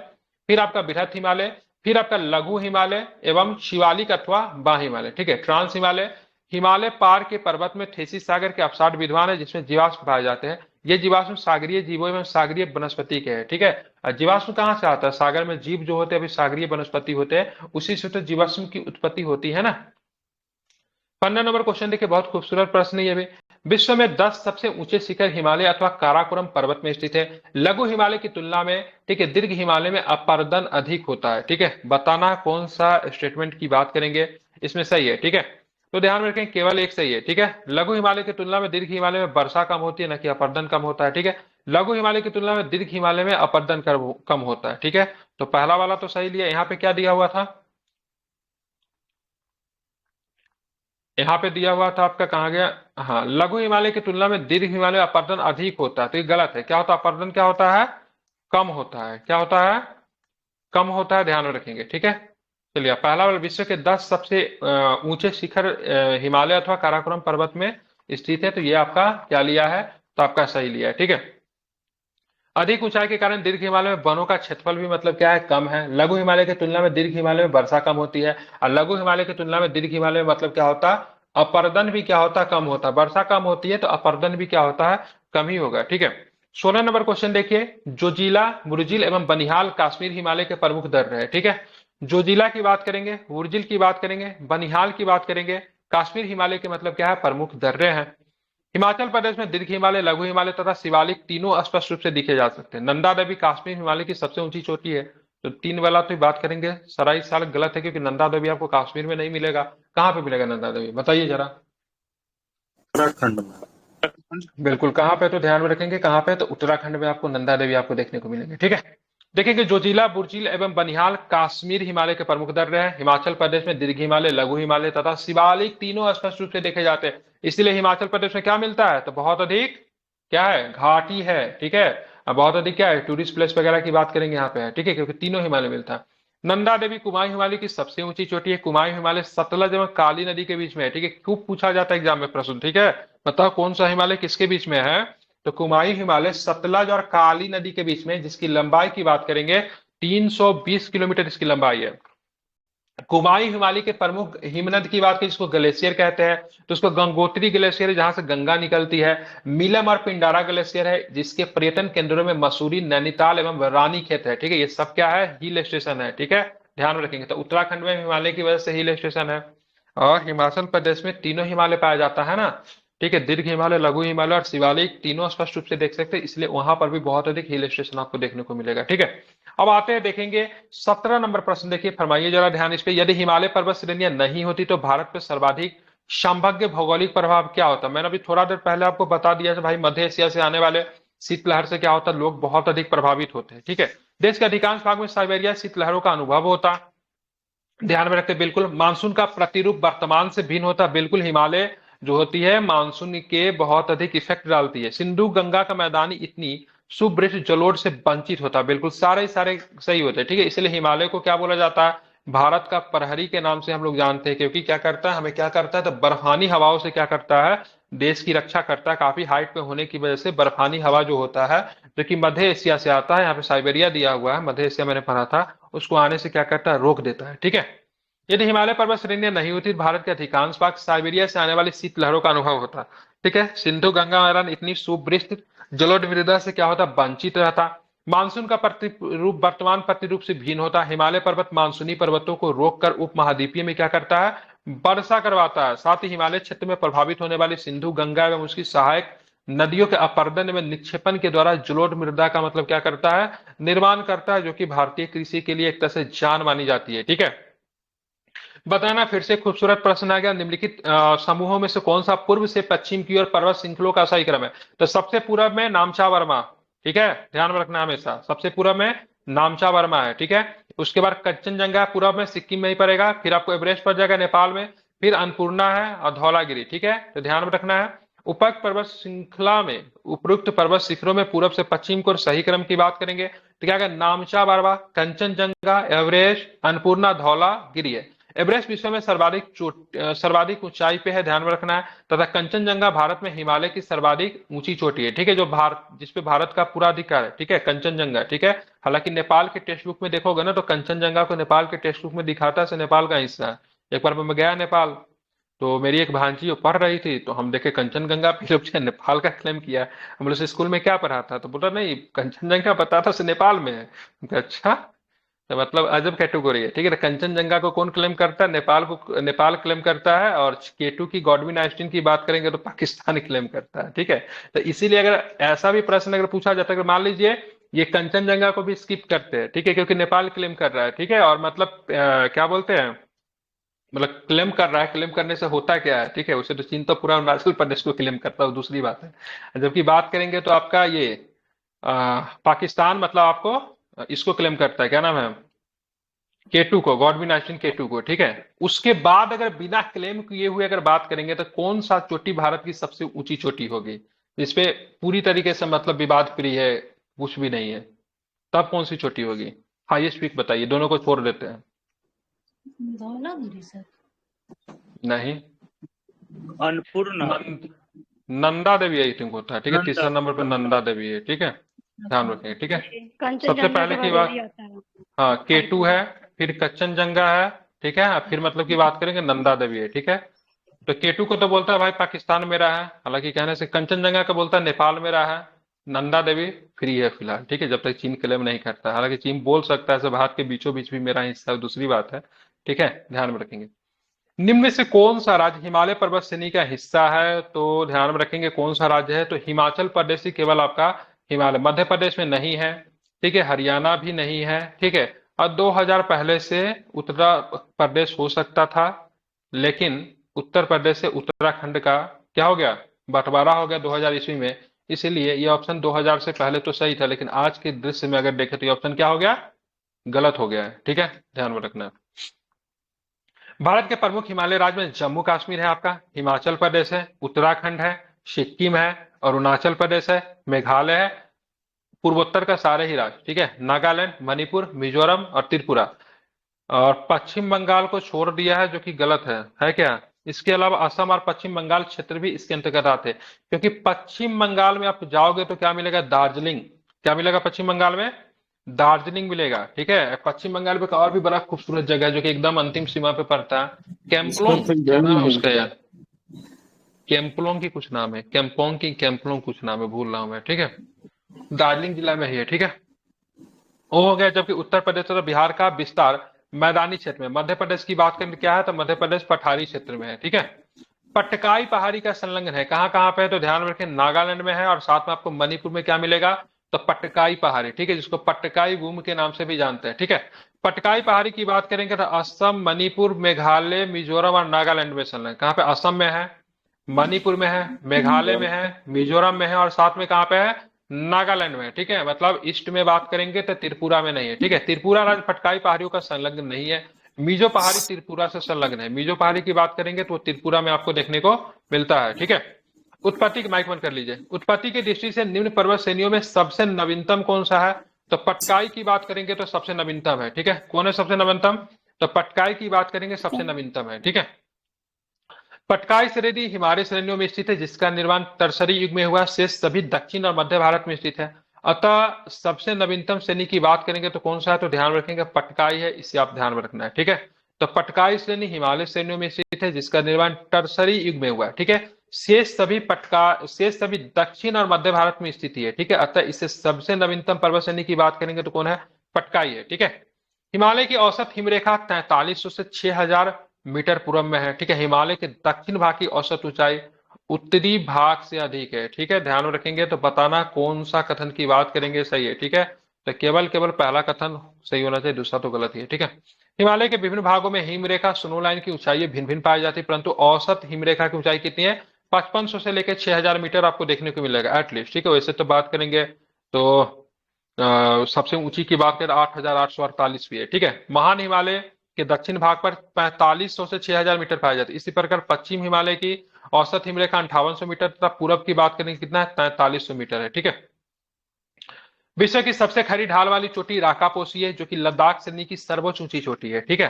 फिर आपका बृहत हिमालय, फिर आपका लघु हिमालय एवं शिवालिक अथवा बां हिमालय। ठीक है, ट्रांस हिमालय, हिमालय पार के पर्वत में थेसिस सागर के अपसाट विद्यमान है जिसमें जीवाश्म पाए जाते हैं। ये जीवाश्म सागरीय जीवों एवं सागरीय वनस्पति के हैं। ठीक है, जीवाश्म कहाँ से आता है, सागर में जीव जो होते हैं अभी सागरीय वनस्पति होते हैं, उसी से तो जीवाश्म की उत्पत्ति होती है ना। 15 नंबर क्वेश्चन देखिए, बहुत खूबसूरत प्रश्न है ये भी। विश्व में 10 सबसे ऊंचे शिखर हिमालय अथवा काराकोरम पर्वत में स्थित है। लघु हिमालय की तुलना में, ठीक है, दीर्घ हिमालय में अपर्दन अधिक होता है। ठीक है, बताना कौन सा स्टेटमेंट की बात करेंगे इसमें सही है। ठीक है, तो ध्यान में रखें, केवल एक सही है। ठीक है, लघु हिमालय की तुलना में दीर्घ हिमालय में वर्षा कम होती है, न कि अपर्दन कम होता है। ठीक है, लघु हिमालय की तुलना में दीर्घ हिमालय में अपर्दन कम होता है। ठीक है, तो पहला वाला तो सही लिया। यहाँ पे क्या दिया हुआ था, यहाँ पे दिया हुआ था आपका, कहाँ गया, हाँ, लघु हिमालय की तुलना में दीर्घ हिमालय में अपरदन अधिक होता है, तो ये गलत है। क्या होता है, अपरदन क्या होता है, कम होता है। क्या होता है, कम होता है, ध्यान में रखेंगे। ठीक है, चलिए, पहला वाला, विश्व के 10 सबसे ऊंचे शिखर हिमालय अथवा काराकोरम पर्वत में स्थित है, तो ये आपका क्या लिया है, तो आपका सही लिया है। ठीक है, अधिक ऊंचाई के कारण दीर्घ हिमालय में वनों का क्षेत्रफल भी मतलब क्या है, कम है। लघु हिमालय की तुलना में दीर्घ हिमालय में वर्षा कम होती है, और लघु हिमालय की तुलना में दीर्घ हिमालय में मतलब क्या होता है, अपर्दन भी क्या होता है, कम होता है। वर्षा कम होती है तो अपर्दन भी क्या होता है, कम ही होगा। ठीक है, 16 नंबर क्वेश्चन देखिए, जोजिला, बुर्जिल एवं बनिहाल कश्मीर हिमालय के प्रमुख दर्रे है। ठीक है, जोजिला की बात करेंगे, बुर्जिल की बात करेंगे, बनिहाल की बात करेंगे, कश्मीर हिमालय के मतलब क्या है, प्रमुख दर्रे हैं। हिमाचल प्रदेश में दीर्घ हिमालय, लघु हिमालय तथा शिवालिक तीनों स्पष्ट रूप से दिखे जा सकते हैं। नंदा देवी कश्मीर हिमालय की सबसे ऊंची चोटी है, तो 3 वाला तो बात करेंगे, सराई साल गलत है, क्योंकि नंदा देवी आपको कश्मीर में नहीं मिलेगा। कहाँ पे मिलेगा नंदा देवी, बताइए जरा। उत्तराखंड में। बिल्कुल, कहाँ पे, तो ध्यान में रखेंगे कहाँ पे, तो उत्तराखंड में आपको नंदा देवी आपको देखने को मिलेंगे। ठीक है, देखेंगे, जोजिला, बुर्जिल एवं बनिहाल कश्मीर हिमालय के प्रमुख दर्रे हैं। हिमाचल प्रदेश में दीर्घ हिमालय, लघु हिमालय तथा शिवालिक तीनों स्पष्ट रूप से देखे जाते हैं। इसलिए हिमाचल प्रदेश में क्या मिलता है, तो बहुत अधिक क्या है, घाटी है। ठीक है, अब बहुत अधिक क्या है, टूरिस्ट प्लेस वगैरह की बात करेंगे यहाँ पे है। ठीक है, क्योंकि तीनों हिमालय मिलता है। नंदा देवी कुमाऊं हिमालय की सबसे ऊंची चोटी है। कुमाऊं हिमालय सतलज एवं काली नदी के बीच में है। ठीक है, खूब पूछा जाता है एग्जाम में प्रश्न। ठीक है, बताओ कौन सा हिमालय किसके बीच में है, तो कुमाऊं हिमालय सतलज और काली नदी के बीच में, जिसकी लंबाई की बात करेंगे 320 किलोमीटर इसकी लंबाई है। कुमाऊं हिमालय के प्रमुख हिमनद की बात करें, जिसको ग्लेशियर कहते हैं, तो उसको गंगोत्री ग्लेशियर है जहां से गंगा निकलती है। मिलम और पिंडारा ग्लेशियर है, जिसके पर्यटन केंद्रों में मसूरी, नैनीताल एवं रानीखेत है। ठीक है, ये सब क्या है, हिल स्टेशन है। ठीक है, ध्यान में रखेंगे, तो उत्तराखंड में हिमालय की वजह से हिल स्टेशन है, और हिमाचल प्रदेश में तीनों हिमालय पाया जाता है ना। ठीक है, दीर्घ हिमालय, लघु हिमालय और शिवालिक तीनों स्पष्ट रूप से देख सकते हैं, इसलिए वहां पर भी बहुत अधिक हिल स्टेशन आपको देखने को मिलेगा। ठीक है, अब आते हैं, देखेंगे 17 नंबर प्रश्न। देखिए, फरमाइए जरा ध्यान इस पे, यदि हिमालय पर्वत श्रेणियां नहीं होती तो भारत पर सर्वाधिक संभाव्य भौगोलिक प्रभाव क्या होता। मैंने अभी थोड़ा देर पहले आपको बता दिया था भाई, मध्य एशिया से आने वाले शीतलहर से क्या होता है, लोग बहुत अधिक प्रभावित होते हैं। ठीक है, देश के अधिकांश भाग में साइबेरिया शीतलहरों का अनुभव होता है, ध्यान में रखते हैं। बिल्कुल, मानसून का प्रतिरूप वर्तमान से भिन्न होता है। बिल्कुल, हिमालय जो होती है मानसून के बहुत अधिक इफेक्ट डालती है। सिंधु गंगा का मैदानी इतनी सुवृष्ट जलोढ़ से वंचित होता है। बिल्कुल, सारे सारे सही होते हैं। ठीक है, इसलिए हिमालय को क्या बोला जाता है, भारत का प्रहरी के नाम से हम लोग जानते हैं, क्योंकि क्या करता है, हमें क्या करता है, तो बर्फानी हवाओं से क्या करता है, देश की रक्षा करता है। काफी हाइट पे होने की वजह से बर्फानी हवा जो होता है, जो कि मध्य एशिया से आता है, यहाँ पे साइबेरिया दिया हुआ है, मध्य एशिया मैंने पढ़ा था, उसको आने से क्या करता है, रोक देता है। ठीक है, यदि हिमालय पर्वत श्रेणियां नहीं होती, भारत के अधिकांश भाग साइबेरिया से आने वाली शीतलहरों का अनुभव होता। ठीक है, सिंधु गंगा मैदान इतनी सुवृष्ट जलोढ़ मृदा से क्या होता, वंचित रहता। मानसून का प्रतिरूप वर्तमान प्रतिरूप से भिन्न होता है। हिमालय पर्वत मानसूनी पर्वतों को रोककर उपमहाद्वीपीय में क्या करता है, वर्षा करवाता है। साथ ही हिमालय क्षेत्र में प्रभावित होने वाली सिंधु गंगा एवं उसकी सहायक नदियों के अपर्दन में निक्षेपण के द्वारा जलोढ़ मृदा का मतलब क्या करता है, निर्माण करता है, जो कि भारतीय कृषि के लिए एक तरह से जान मानी जाती है। ठीक है, बताना, फिर से खूबसूरत प्रश्न आ गया, निम्नलिखित समूहों में से कौन सा पूर्व से पश्चिम की ओर पर्वत श्रृंखलों का सही क्रम है। तो सबसे पूर्व में नामचा वर्मा। ठीक है, ध्यान में रखना हमेशा, सबसे पूर्व में नामचा वर्मा है। ठीक है, उसके बाद कंचनजंगा पूर्व में सिक्किम में ही पड़ेगा, फिर आपको एवरेस्ट पड़ जाएगा नेपाल में, फिर अन्नपूर्णा है और धौलागिरी। ठीक है, तो ध्यान में रखना है। उपरोक्त पर्वत श्रृंखला में उपरोक्त पर्वत शिखरों में पूर्व से पश्चिम को सही क्रम की बात करेंगे तो क्या होगा, नामचा बारवा, कंचनजंगा, एवरेस्ट, अन्नपूर्णा, धौला गिरी है। एवरेस्ट विश्व में सर्वाधिक ऊंचाई पे है, ध्यान में रखना है। तथा कंचनजंगा भारत में हिमालय की सर्वाधिक ऊंची चोटी है, ठीक है, जो भारत जिसपे भारत का पूरा अधिकार है, ठीक है, कंचनजंगा, ठीक है। हालांकि नेपाल के टेक्स्ट बुक में देखोगे ना तो कंचनजंगा को नेपाल के टेक्स्ट बुक में दिखाता है नेपाल का हिस्सा है। एक बार मैं गया नेपाल, तो मेरी एक भांजी वो पढ़ रही थी, तो हम देखे कंचनजंगा फिर उसने नेपाल का क्लेम किया। हम लोग स्कूल में क्या पढ़ा था, तो बोला नहीं कंचनजंगा पता था, उसे नेपाल में है। मैं कहा, अच्छा, तो मतलब अजब कैटेगरी है, ठीक है। तो कंचनजंगा को कौन क्लेम करता है, नेपाल क्लेम करता है, और केटू की गॉडविन आइंस्टीन की बात करेंगे तो पाकिस्तान क्लेम करता है, ठीक है। तो इसीलिए अगर ऐसा भी प्रश्न अगर पूछा जाता है, मान लीजिए ये कंचनजंगा को भी स्किप करते हैं, ठीक है, क्योंकि नेपाल क्लेम कर रहा है, ठीक है, और मतलब क्या बोलते हैं, मतलब क्लेम कर रहा है, क्लेम करने से होता क्या है, ठीक है, उसे तो चीन तो पूरा अरुणाचल प्रदेश को क्लेम करता है, वो दूसरी बात है। जबकि बात करेंगे तो आपका ये पाकिस्तान मतलब आपको इसको क्लेम करता है, क्या नाम है, केटू को, गॉडविन आइंस्टीन केटू को, ठीक है। उसके बाद अगर बिना क्लेम किए हुए अगर बात करेंगे तो कौन सा चोटी भारत की सबसे ऊंची चोटी होगी, जिसपे पूरी तरीके से मतलब विवाद फ्री है, कुछ भी नहीं है, तब कौन सी चोटी होगी, हाईएस्ट पीक बताइए, दोनों को छोड़ देते हैं। धौलागिरी सर। नहीं, अन्नपूर्णा। नंदा देवी आई थिंक होता है, ठीक है, नंदा। तीसरा नंबर पे नंदा देवी है, ठीक है, ध्यान रखेंगे, ठीक है। सबसे कंचनजंगा पहले के की बाद बात, यही आता है। हाँ केटू है, फिर कंचनजंगा है, ठीक है, फिर मतलब की बात करेंगे नंदा देवी है, ठीक है। तो केटू को तो बोलता है भाई पाकिस्तान में रहा है, हालांकि कहने से कंचनजंगा को बोलता है नेपाल में रहा है, नंदा देवी फ्री है फिलहाल, ठीक है, जब तक चीन क्लेम नहीं करता। हालांकि चीन बोल सकता है भारत के बीचों बीच भी मेरा हिस्सा है, दूसरी बात है, ठीक है, ध्यान में रखेंगे। निम्न में से कौन सा राज्य हिमालय पर्वत श्रेणी का हिस्सा है, तो ध्यान में रखेंगे कौन सा राज्य है, तो हिमाचल प्रदेश ही केवल आपका हिमालय, मध्य प्रदेश में नहीं है, ठीक है, हरियाणा भी नहीं है, ठीक है। और 2000 पहले से उत्तर प्रदेश हो सकता था, लेकिन उत्तर प्रदेश से उत्तराखंड का क्या हो गया, बंटवारा हो गया 2000 ईस्वी में, इसलिए ये ऑप्शन 2000 से पहले तो सही था, लेकिन आज के दृश्य में अगर देखें तो ये ऑप्शन क्या हो गया, गलत हो गया है, ठीक है, ध्यान में रखना। भारत के प्रमुख हिमालय राज्य में जम्मू कश्मीर है आपका, हिमाचल प्रदेश है, उत्तराखंड है, सिक्किम है, अरुणाचल प्रदेश है, मेघालय है, पूर्वोत्तर का सारे ही राज्य, ठीक है, नागालैंड, मणिपुर, मिजोरम और त्रिपुरा, और पश्चिम बंगाल को छोड़ दिया है, जो कि गलत है क्या। इसके अलावा असम और पश्चिम बंगाल क्षेत्र भी इसके अंतर्गत आते हैं, क्योंकि पश्चिम बंगाल में आप जाओगे तो क्या मिलेगा, दार्जिलिंग, क्या मिलेगा पश्चिम बंगाल में, दार्जिलिंग मिलेगा, ठीक है। पश्चिम बंगाल में एक और भी बड़ा खूबसूरत जगह है जो कि एकदम अंतिम सीमा पे पड़ता है, कैंपलोंग, क्या नाम है उसका यार, कैंपलोंग की कुछ नाम है, कैंपोंग की कैंपलोंग कुछ नाम है, भूल रहा हूं मैं, ठीक है, दार्जिलिंग जिला में ही है, ठीक है, वो हो गया। जबकि उत्तर प्रदेश और बिहार का विस्तार मैदानी क्षेत्र में, मध्य प्रदेश की बात करें तो क्या है, तो मध्य प्रदेश पठारी क्षेत्र में है, ठीक है। पटकाई पहाड़ी का संलग्न है, कहाँ कहाँ पे है, तो ध्यान रखें नागालैंड में है, और साथ में आपको मणिपुर में क्या मिलेगा, तो पटकाई पहाड़ी, ठीक है, जिसको पटकाई भूमि के नाम से भी जानते हैं, ठीक है। पटकाई पहाड़ी की बात करेंगे तो असम, मणिपुर, मेघालय, मिजोरम और नागालैंड में संलग्न, कहाँ पे, असम में है, मणिपुर में है, मेघालय में है, मिजोरम में है, और साथ में कहाँ पे है, नागालैंड में, ठीक है। मतलब ईस्ट में बात करेंगे तो त्रिपुरा में नहीं है, ठीक है, त्रिपुरा राज्य पटकाई पहाड़ियों का संलग्न नहीं है। मिजो पहाड़ी त्रिपुरा से संलग्न है, मिजो पहाड़ी की बात करेंगे तो त्रिपुरा में आपको देखने को मिलता है, ठीक है। उत्पत्ति की माइक बंद कर लीजिए। उत्पत्ति की दृष्टि से निम्न पर्वत श्रेणियों में सबसे नवीनतम कौन सा है, तो पटकाई की बात करेंगे तो सबसे नवीनतम है, ठीक है। कौन है सबसे नवीनतम, तो पटकाई की बात करेंगे सबसे नवीनतम है, ठीक है। पटकाई श्रेणी हिमालय श्रेणियों में स्थित है, जिसका निर्माण टर्सरी युग में हुआ, शेष सभी दक्षिण और मध्य भारत में स्थित है। अतः सबसे नवीनतम श्रेणी की बात करेंगे तो कौन सा है, तो ध्यान रखेंगे पटकाई है, इसे आप ध्यान में रखना है, ठीक है। तो पटकाई श्रेणी हिमालय श्रेणियों में स्थित है, जिसका निर्माण टर्सरी युग में हुआ, ठीक है। शेष सभी दक्षिण और मध्य भारत में स्थित है, ठीक है। अतः इससे सबसे नवीनतम पर्वत श्रेणी की बात करेंगे तो कौन है, पटकाई है, ठीक है। हिमालय की औसत हिमरेखा 4300 से 6000 मीटर पूर्व में है, ठीक है। हिमालय के दक्षिण भाग की औसत ऊंचाई उत्तरी भाग से अधिक है, ठीक है, ध्यान में रखेंगे। तो बताना कौन सा कथन की बात करेंगे सही है, ठीक है। तो केवल पहला कथन सही होना चाहिए, दूसरा तो गलत ही है, ठीक है। हिमालय के विभिन्न भागों में हिमरेखा स्नो लाइन की ऊंचाई भिन्न भिन्न पाई जाती है, परंतु औसत हिमरेखा की ऊंचाई कितनी है, 5500 से लेकर 6000 मीटर आपको देखने को मिलेगा एटलीस्ट, ठीक है। वैसे तो बात करेंगे तो सबसे ऊंची की बात करें 8848 भी है, ठीक है। महान हिमालय के दक्षिण भाग पर 4500 से 6000 मीटर पाए जाते हैं। इसी प्रकार पश्चिम हिमालय की औसत हिमरेखा 5800 मीटर तथा पूरब की बात करेंगे कितना है 4300 मीटर है। ठीक है। विश्व की सबसे खड़ी ढाल वाली चोटी राकापोसी है, जो कि लद्दाख श्रेणी की सर्वोच्च ऊंची चोटी है। ठीक है।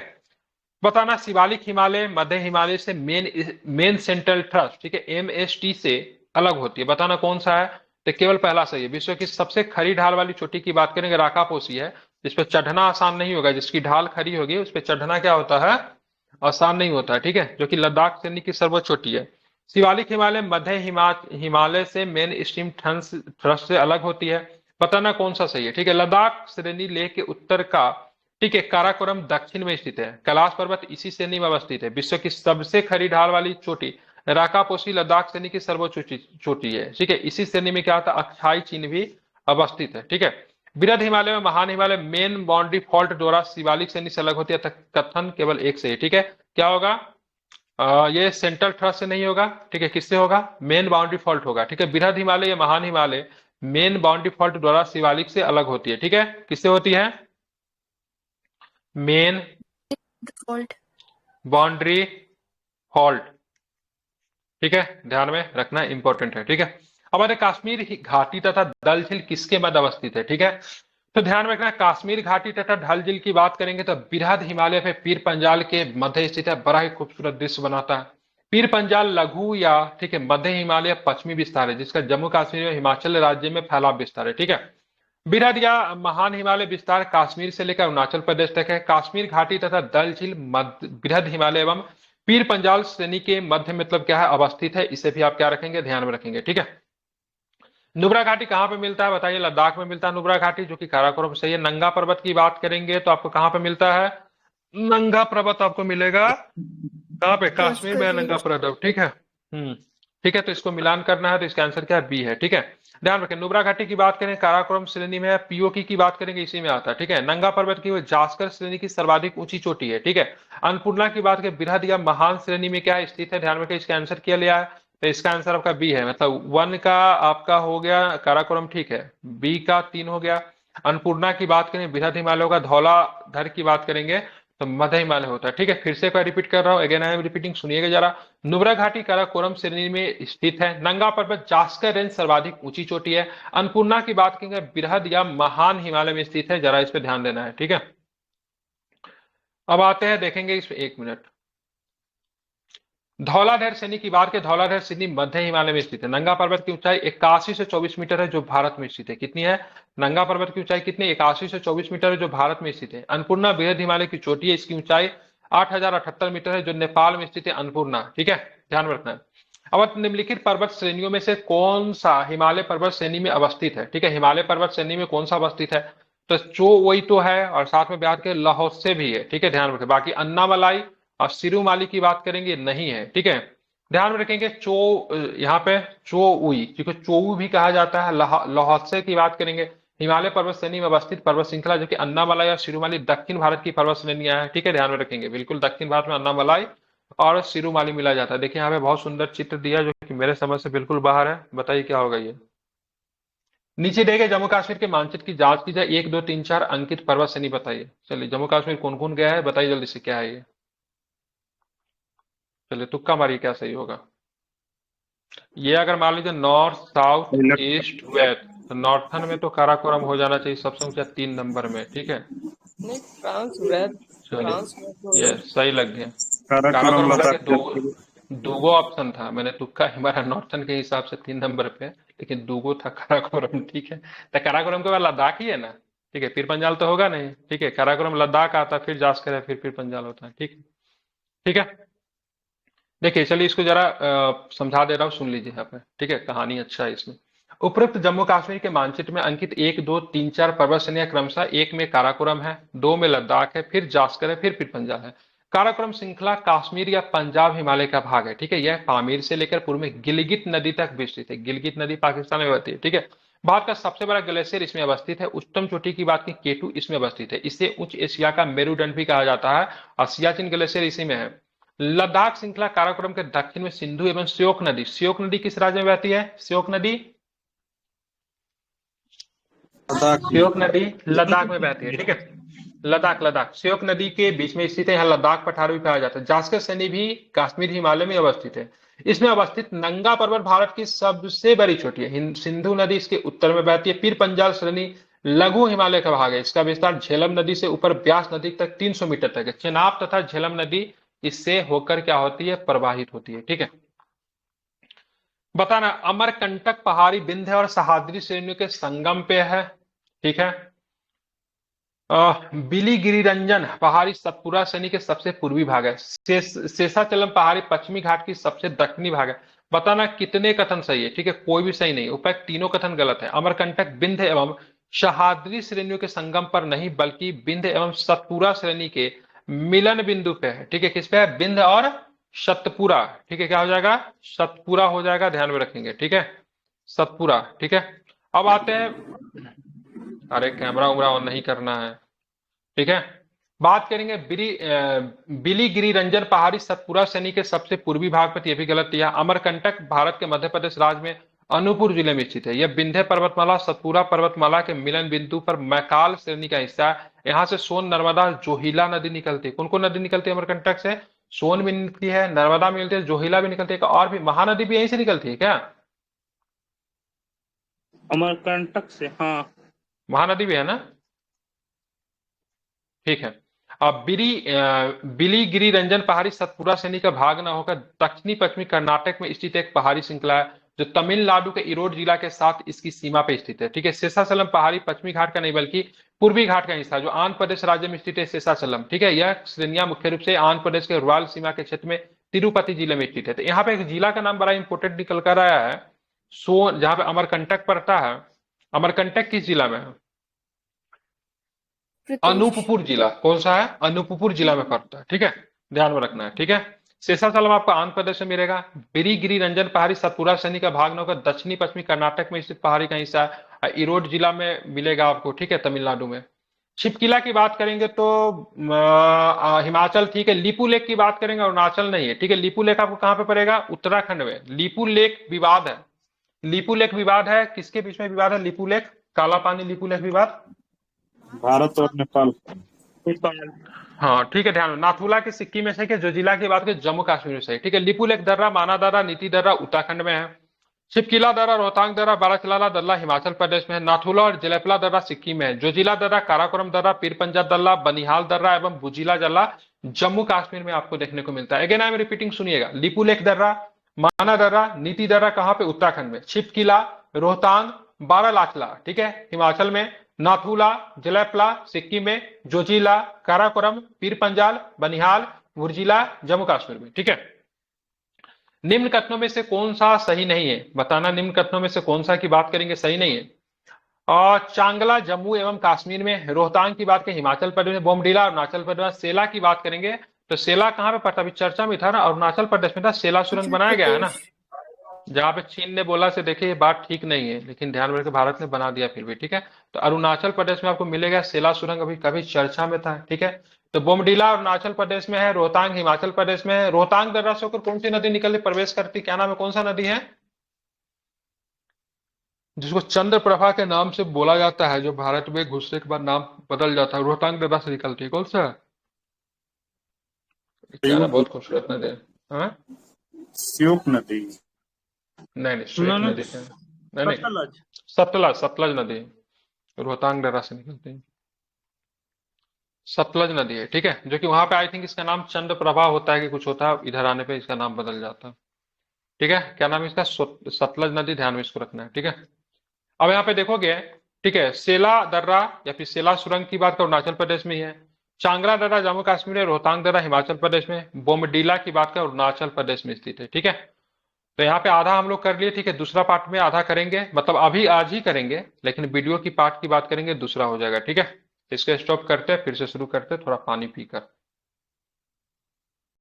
बताना शिवालिक हिमालय मध्य हिमालय से मेन सेंट्रल थ्रस्ट, ठीक है, एमएसटी से अलग होती है। बताना कौन सा है, तो केवल पहला सही है। विश्व की सबसे खड़ी ढाल वाली चोटी की बात करेंगे राकापोसी है, जिस पर चढ़ना आसान नहीं होगा। जिसकी ढाल खड़ी होगी उस पर चढ़ना क्या होता है, आसान नहीं होता है। ठीक है, जो कि लद्दाख श्रेणी की सर्वोच्च चोटी है। शिवालिक हिमालय मध्य हिमालय से मेन स्ट्रीम थ्रस्ट से अलग होती है। बताना कौन सा सही है। ठीक है, लद्दाख श्रेणी लेह के उत्तर का, ठीक है, काराकोरम दक्षिण में स्थित है। कैलाश पर्वत इसी श्रेणी में अवस्थित है। विश्व की सबसे खड़ी ढाल वाली चोटी राकापोसी लद्दाख श्रेणी की सर्वोच्च चोटी है। ठीक है, इसी श्रेणी में क्या होता है, अक्साई चिन्ह भी अवस्थित है। ठीक है, बृहद हिमालय में महान हिमालय मेन बाउंड्री फॉल्ट द्वारा शिवालिक श्रेणी से अलग होती है। कथन केवल एक से है। ठीक है, क्या होगा, ये सेंट्रल थ्रस्ट से नहीं होगा। ठीक है, किससे होगा, मेन बाउंड्री फॉल्ट होगा। ठीक है, बृहद हिमालय या महान हिमालय मेन बाउंड्री फॉल्ट द्वारा शिवालिक से अलग होती है। ठीक है, किससे होती है, मेन फॉल्ट बाउंड्री फॉल्ट। ठीक है, ध्यान में रखना इंपॉर्टेंट है। ठीक है, हमारे कश्मीर घाटी तथा डल झील किसके मध्य अवस्थित है। ठीक है, तो ध्यान में रखना, कश्मीर घाटी तथा डल झील की बात करेंगे तो बृहद हिमालय पे पीर पंजाल के मध्य स्थित है। बड़ा ही खूबसूरत दृश्य बनाता है। पीर पंजाल लघु या, ठीक है, मध्य हिमालय पश्चिमी विस्तार है, जिसका जम्मू कश्मीर और हिमाचल राज्य में फैलाव विस्तार है। ठीक है, बृहद या महान हिमालय विस्तार कश्मीर से लेकर अरुणाचल प्रदेश तक है। कश्मीर घाटी तथा डल झील बृहद हिमालय एवं पीर पंजाल श्रेणी के मध्य मतलब क्या है, अवस्थित है। इसे भी आप क्या रखेंगे, ध्यान में रखेंगे। ठीक है, नुब्रा घाटी कहां पे मिलता है, बताइए, लद्दाख में मिलता है नुब्रा घाटी, जो कि काराकोरम से है। नंगा पर्वत की बात करेंगे तो आपको कहां पे मिलता है, नंगा पर्वत आपको मिलेगा कहां पे, कश्मीर में नंगा पर्वत। ठीक है, ठीक है, तो इसको मिलान करना है, तो इसका आंसर क्या है, बी है। ठीक है, ध्यान रखें, नुब्रा घाटी की बात करें काराकोरम श्रेणी में है। पीओकी की बात करेंगे इसी में आता है। ठीक है, नंगा पर्वत की जास्कर श्रेणी की सर्वाधिक ऊंची चोटी है। ठीक है, अन्नपूर्णा की बात करें बृहद या महान श्रेणी में क्या स्थित है, ध्यान रखें, इसका आंसर क्या लिया है, तो इसका आंसर आपका बी है। मतलब 1 का आपका हो गया काराकोरम, ठीक है, बी का 3 हो गया। अन्नपूर्णा की बात करें बृहद हिमालय का, धौलाधर की बात करेंगे तो मध्य हिमालय होता है। ठीक है, फिर से एक बार रिपीट कर रहा हूं, अगेन आई एम रिपीटिंग, सुनिएगा जरा। नुब्रा घाटी काराकोरम श्रेणी में स्थित है। नंगा पर्वत जास्कर रेंज सर्वाधिक ऊंची चोटी है। अन्नपूर्णा की बात करेंगे बृहद या महान हिमालय में स्थित है। जरा इस पे ध्यान देना है। ठीक है, अब आते हैं, देखेंगे इस पे, 1 मिनट। धौलाधर श्रेणी की बात करें, धौलाधर श्रेणी मध्य हिमालय में स्थित है। नंगा पर्वत की ऊंचाई 81 से 24 मीटर है, जो भारत में स्थित है। कितनी है, नंगा पर्वत की ऊंचाई कितनी, 81 से 24 मीटर है, जो भारत में स्थित है। अन्नपूर्णा बृहद हिमालय की चोटी है, इसकी ऊंचाई 8078 मीटर है, जो नेपाल में स्थित है अन्नपूर्णा। ठीक है, ध्यान रखना है। अब निम्नलिखित पर्वत श्रेणियों में से कौन सा हिमालय पर्वत श्रेणी में अवस्थित है। ठीक है, हिमालय पर्वत श्रेणी में कौन सा अवस्थित है, तो चो वही तो है, और साथ में बात करें लाहौल भी है। ठीक है, ध्यान रखें। बाकी अन्नामलाई और सिरुमाली की बात करेंगे नहीं है। ठीक है, ध्यान में रखेंगे। यहाँ पे चोउई, जिसको चोऊ भी कहा जाता है। लाहौल की बात करेंगे, हिमालय पर्वत श्रेणी में अवस्थित पर्वत श्रृंखला, जो कि अन्नामलाई और सिरुमाली दक्षिण भारत की पर्वत श्रेणियां है। ठीक है, ध्यान में रखेंगे, बिल्कुल दक्षिण भारत में अन्नामलाई और सिरुमाली मिला जाता है। देखिए यहाँ पे बहुत सुंदर चित्र दिया, जो कि मेरे समझ से बिल्कुल बाहर है। बताइए क्या होगा ये। नीचे देखे जम्मू कश्मीर के मानचित्र की जांच की जाए, 1 2 3 4 अंकित पर्वत श्रेणी बताइए। चलिए, जम्मू कश्मीर कौन कौन गया है, बताइए जल्दी से, क्या है ये। चलिए, तुक्का मारिए क्या सही होगा। ये अगर मान लीजिए नॉर्थ साउथ ईस्ट वेस्ट, तो नॉर्थन में तो काराकोरम हो जाना चाहिए सबसे ऊंचा 3 नंबर में। ठीक है, नहीं, फ्रांस वेस्ट, फ्रांस में तो ये सही लग गया। काराकोरम काराकोरम लद्दाख दूगो ऑप्शन था, मैंने तुक्का हमारा नॉर्थन के हिसाब से 3 नंबर पे, लेकिन दूगो था काराकोरम। ठीक है, तो काराकोरम के बाद लद्दाख ही है ना। ठीक है, पीर पंजाल तो होगा नहीं। ठीक है, काराकोरम लद्दाख आता, फिर जास्कर है, फिर पीर पंजाल होता है। ठीक है, ठीक है, देखिए, चलिए इसको जरा समझा दे रहा हूँ, सुन लीजिए यहाँ पे। ठीक है, कहानी अच्छा है इसमें। उपरोक्त जम्मू कश्मीर के मानचित्र में अंकित 1 2 3 4 पर्वत श्रेणियां क्रमशः 1 में काराकोरम है, 2 में लद्दाख है, फिर जास्कर है, फिर पीर पंजाल है। काराकोरम श्रृंखला कश्मीर या पंजाब हिमालय का भाग है। ठीक है, यह पामीर से लेकर पूर्व में गिलगित नदी तक विस्तृत है। गिलगित नदी पाकिस्तान में बहती है। ठीक है, भारत का सबसे बड़ा ग्लेशियर इसमें अवस्थित है। उच्चतम चोटी की बात की केटू इसमें अवस्थित है। इसे उच्च एशिया का मेरुदंड भी कहा जाता है, और सियाचिन ग्लेशियर इसी में है। लद्दाख श्रृंखला काराकोरम के दक्षिण में सिंधु एवं श्योक नदी किस राज्य में बहती है, श्योक नदी श्योक नदी लद्दाख में बहती है। ठीक है, लद्दाख, लद्दाख श्योक नदी के बीच में स्थित है। यहाँ लद्दाख पठार भी पाया जाता है। जास्कर श्रेणी भी काश्मीर हिमालय में अवस्थित है। इसमें अवस्थित नंगा पर्वत भारत की सबसे बड़ी चोटी है। सिंधु नदी इसके उत्तर में बहती है। पीर पंजाल श्रेणी लघु हिमालय का भाग है। इसका विस्तार झेलम नदी से ऊपर ब्यास नदी तक 300 मीटर तक है। चेनाब तथा झेलम नदी इससे होकर क्या होती है, प्रवाहित होती है। ठीक है, बताना अमरकंटक पहाड़ी विंध्य और सह्याद्री श्रेणियों के संगम पे है। ठीक है, बिलीगिरिरंजन पहाड़ी सतपुरा श्रेणी के सबसे पूर्वी भाग है। शेषाचलम पहाड़ी पश्चिमी घाट की सबसे दक्षिणी भाग है। बताना कितने कथन सही है। ठीक है, कोई भी सही नहीं, उपयुक्त तीनों कथन गलत है। अमरकंटक विंध्य एवं सह्याद्री श्रेणियों के संगम पर नहीं बल्कि विंध्य एवं सतपुरा श्रेणी के मिलन बिंदु पे है। ठीक है, किस पे है, विंध्य और सतपुरा। ठीक है, क्या हो जाएगा, सतपुरा हो जाएगा, ध्यान में रखेंगे। ठीक है, सतपुरा। ठीक है, अब आते हैं, अरे कैमरा उमरा ऑन नहीं करना है। ठीक है, बात करेंगे बिलीगिरिरंजन पहाड़ी सतपुरा श्रेणी के सबसे पूर्वी भाग पर, यह भी गलत दिया। अमरकंटक भारत के मध्य प्रदेश राज्य में अनूपपुर जिले में स्थित है। यह विंध्य पर्वतमाला सतपुरा पर्वतमाला के मिलन बिंदु पर मैकाल श्रेणी का हिस्सा है। यहाँ से सोन, नर्मदा, जोहिला नदी निकलती है। कौन कौन नदी निकलती है अमरकंटक से, सोन भी निकलती है, नर्मदा भी मिलती है, जोहिला भी निकलती है, और भी महानदी भी यहीं से निकलती है क्या, अमरकंटक से, हाँ महानदी भी है ना। ठीक है, अब बिलीगिरिरंजन पहाड़ी सतपुरा श्रेणी का भाग न होकर दक्षिणी पश्चिमी कर्नाटक में स्थित एक पहाड़ी श्रृंखला है जो तमिलनाडु के इरोड जिला के साथ इसकी सीमा पे स्थित है। ठीक है, शेषाचलम पहाड़ी पश्चिमी घाट का नहीं बल्कि पूर्वी घाट का हिस्सा जो आंध्र प्रदेश राज्य में स्थित है शेषाचलम। ठीक है, यह श्रेणियां मुख्य रूप से आंध्र प्रदेश के रॉयल सीमा के क्षेत्र में तिरुपति जिले में स्थित है। तो यहाँ पे एक जिला का नाम बड़ा इंपोर्टेंट निकल कर आया है, सोन, जहां पे अमरकंटक पड़ता है। अमरकंटक किस जिला में है, अनूपपुर जिला। कौन सा है, अनूपपुर जिला में पड़ता है। ठीक है, ध्यान में रखना है। ठीक है, शेषाचलम आपको आंध्र प्रदेश में मिलेगा। बिलीगिरिरंजन पहाड़ी सतपुरा श्रेणी का भाग न होकर दक्षिणी पश्चिमी कर्नाटक में स्थित पहाड़ी का हिस्सा है। इरोड जिला में मिलेगा आपको। ठीक है, तमिलनाडु में। छिपकिला की बात करेंगे तो हिमाचल। ठीक है, लिपू लेक की बात करेंगे, अरुणाचल नहीं है। ठीक है, लिपू लेक आपको कहां पे पड़ेगा, उत्तराखंड में। लिपू लेक विवाद है, लिपू लेक विवाद है, किसके बीच में विवाद है, लिपू लेक, काला पानी लिपू लेक विवाद, भारत और नेपाल। हाँ ठीक है, ध्यान में। नाथुला की सिक्किम में से कि जोजिला की बात करें जम्मू कश्मीर में से। ठीक है, लिपू लेक दर्रा, माना दर्रा, नीति दर्रा उत्तराखंड में है। छिपकिला दर्रा, रोहतांग दर्रा, बाराचलाला दर्रा हिमाचल प्रदेश में है। नाथुला और जलेपला दर्रा सिक्किम में है। जोजिला दर्रा, काराकोरम दर्रा, पीरपंजा दर्रा, बनिहाल दर्रा एवं बुजिला दर्रा जम्मू कश्मीर में आपको देखने को मिलता है। अगेन आई एम रिपीटिंग, सुनिएगा। लिपू लेक दर्रा, माना दर्रा, नीति दर्रा कहां पे, उत्तराखंड में। छिपकिला, रोहतांग, बारालाचला, ठीक है, हिमाचल में। नाथुला, जलेपला सिक्किम में। जोजिला, काराकोरम, पीरपंजाल, बनिहाल, बुर्जिला जम्मू कश्मीर में। ठीक है, निम्न कथनों में से कौन सा सही नहीं है, बताना। निम्न कथनों में से कौन सा की बात करेंगे सही नहीं है। और चांगला जम्मू एवं कश्मीर में, रोहतांग की बात करें हिमाचल प्रदेश में, बोमडीला अरुणाचल प्रदेश, सेला की बात करेंगे तो सेला कहां पे पड़ता, अभी चर्चा में था ना, अरुणाचल प्रदेश में था। सेला सुरंग बनाया गया है ना, जहां पे चीन ने बोला से देखिए ये बात ठीक नहीं है, लेकिन ध्यान में रखिए भारत ने बना दिया फिर भी। ठीक है, तो अरुणाचल प्रदेश में आपको मिलेगा सेला सुरंग, अभी कभी चर्चा में था। ठीक है, तो बोमडीला अरुणाचल प्रदेश में है, रोहतांग हिमाचल प्रदेश में है। रोहतांग दर्रा से होकर कौन सी नदी निकलती प्रवेश करती, क्या नाम है, कौन सा नदी है जिसको चंद्रप्रभा के नाम से बोला जाता है, जो भारत में घुसने के बाद नाम बदल जाता है, रोहतांग दर्रा से निकलती है, कौन सा, क्या नाम, बहुत खूबसूरत नदी है। हाँ? श्योक नदी, नहीं, श्वेत नदी है, नहीं, सतलज, सतलज नदी रोहतांग दर्रा से निकलती है, सतलज नदी है। ठीक है, जो कि वहां पे आई थिंक इसका नाम चंद्रप्रभा होता है कि कुछ होता है, इधर आने पे इसका नाम बदल जाता है। ठीक है, क्या नाम है इसका, सतलज नदी, ध्यान में इसको रखना है। ठीक है, अब यहाँ पे देखोगे, ठीक है, सेला दर्रा या फिर सेला सुरंग की बात अरुणाचल प्रदेश में ही है। चांगला दर्रा जम्मू कश्मीर है। रोहतांग दर्रा हिमाचल प्रदेश में। बोमडीला की बात करें अरुणाचल प्रदेश में स्थित है। ठीक है, तो यहाँ पे आधा हम लोग कर लिए। ठीक है, दूसरा पार्ट में आधा करेंगे, मतलब अभी आज ही करेंगे, लेकिन वीडियो की पार्ट की बात करेंगे दूसरा हो जाएगा। ठीक है, इसको स्टॉप करते हैं, फिर से शुरू करते हैं, थोड़ा पानी पीकर।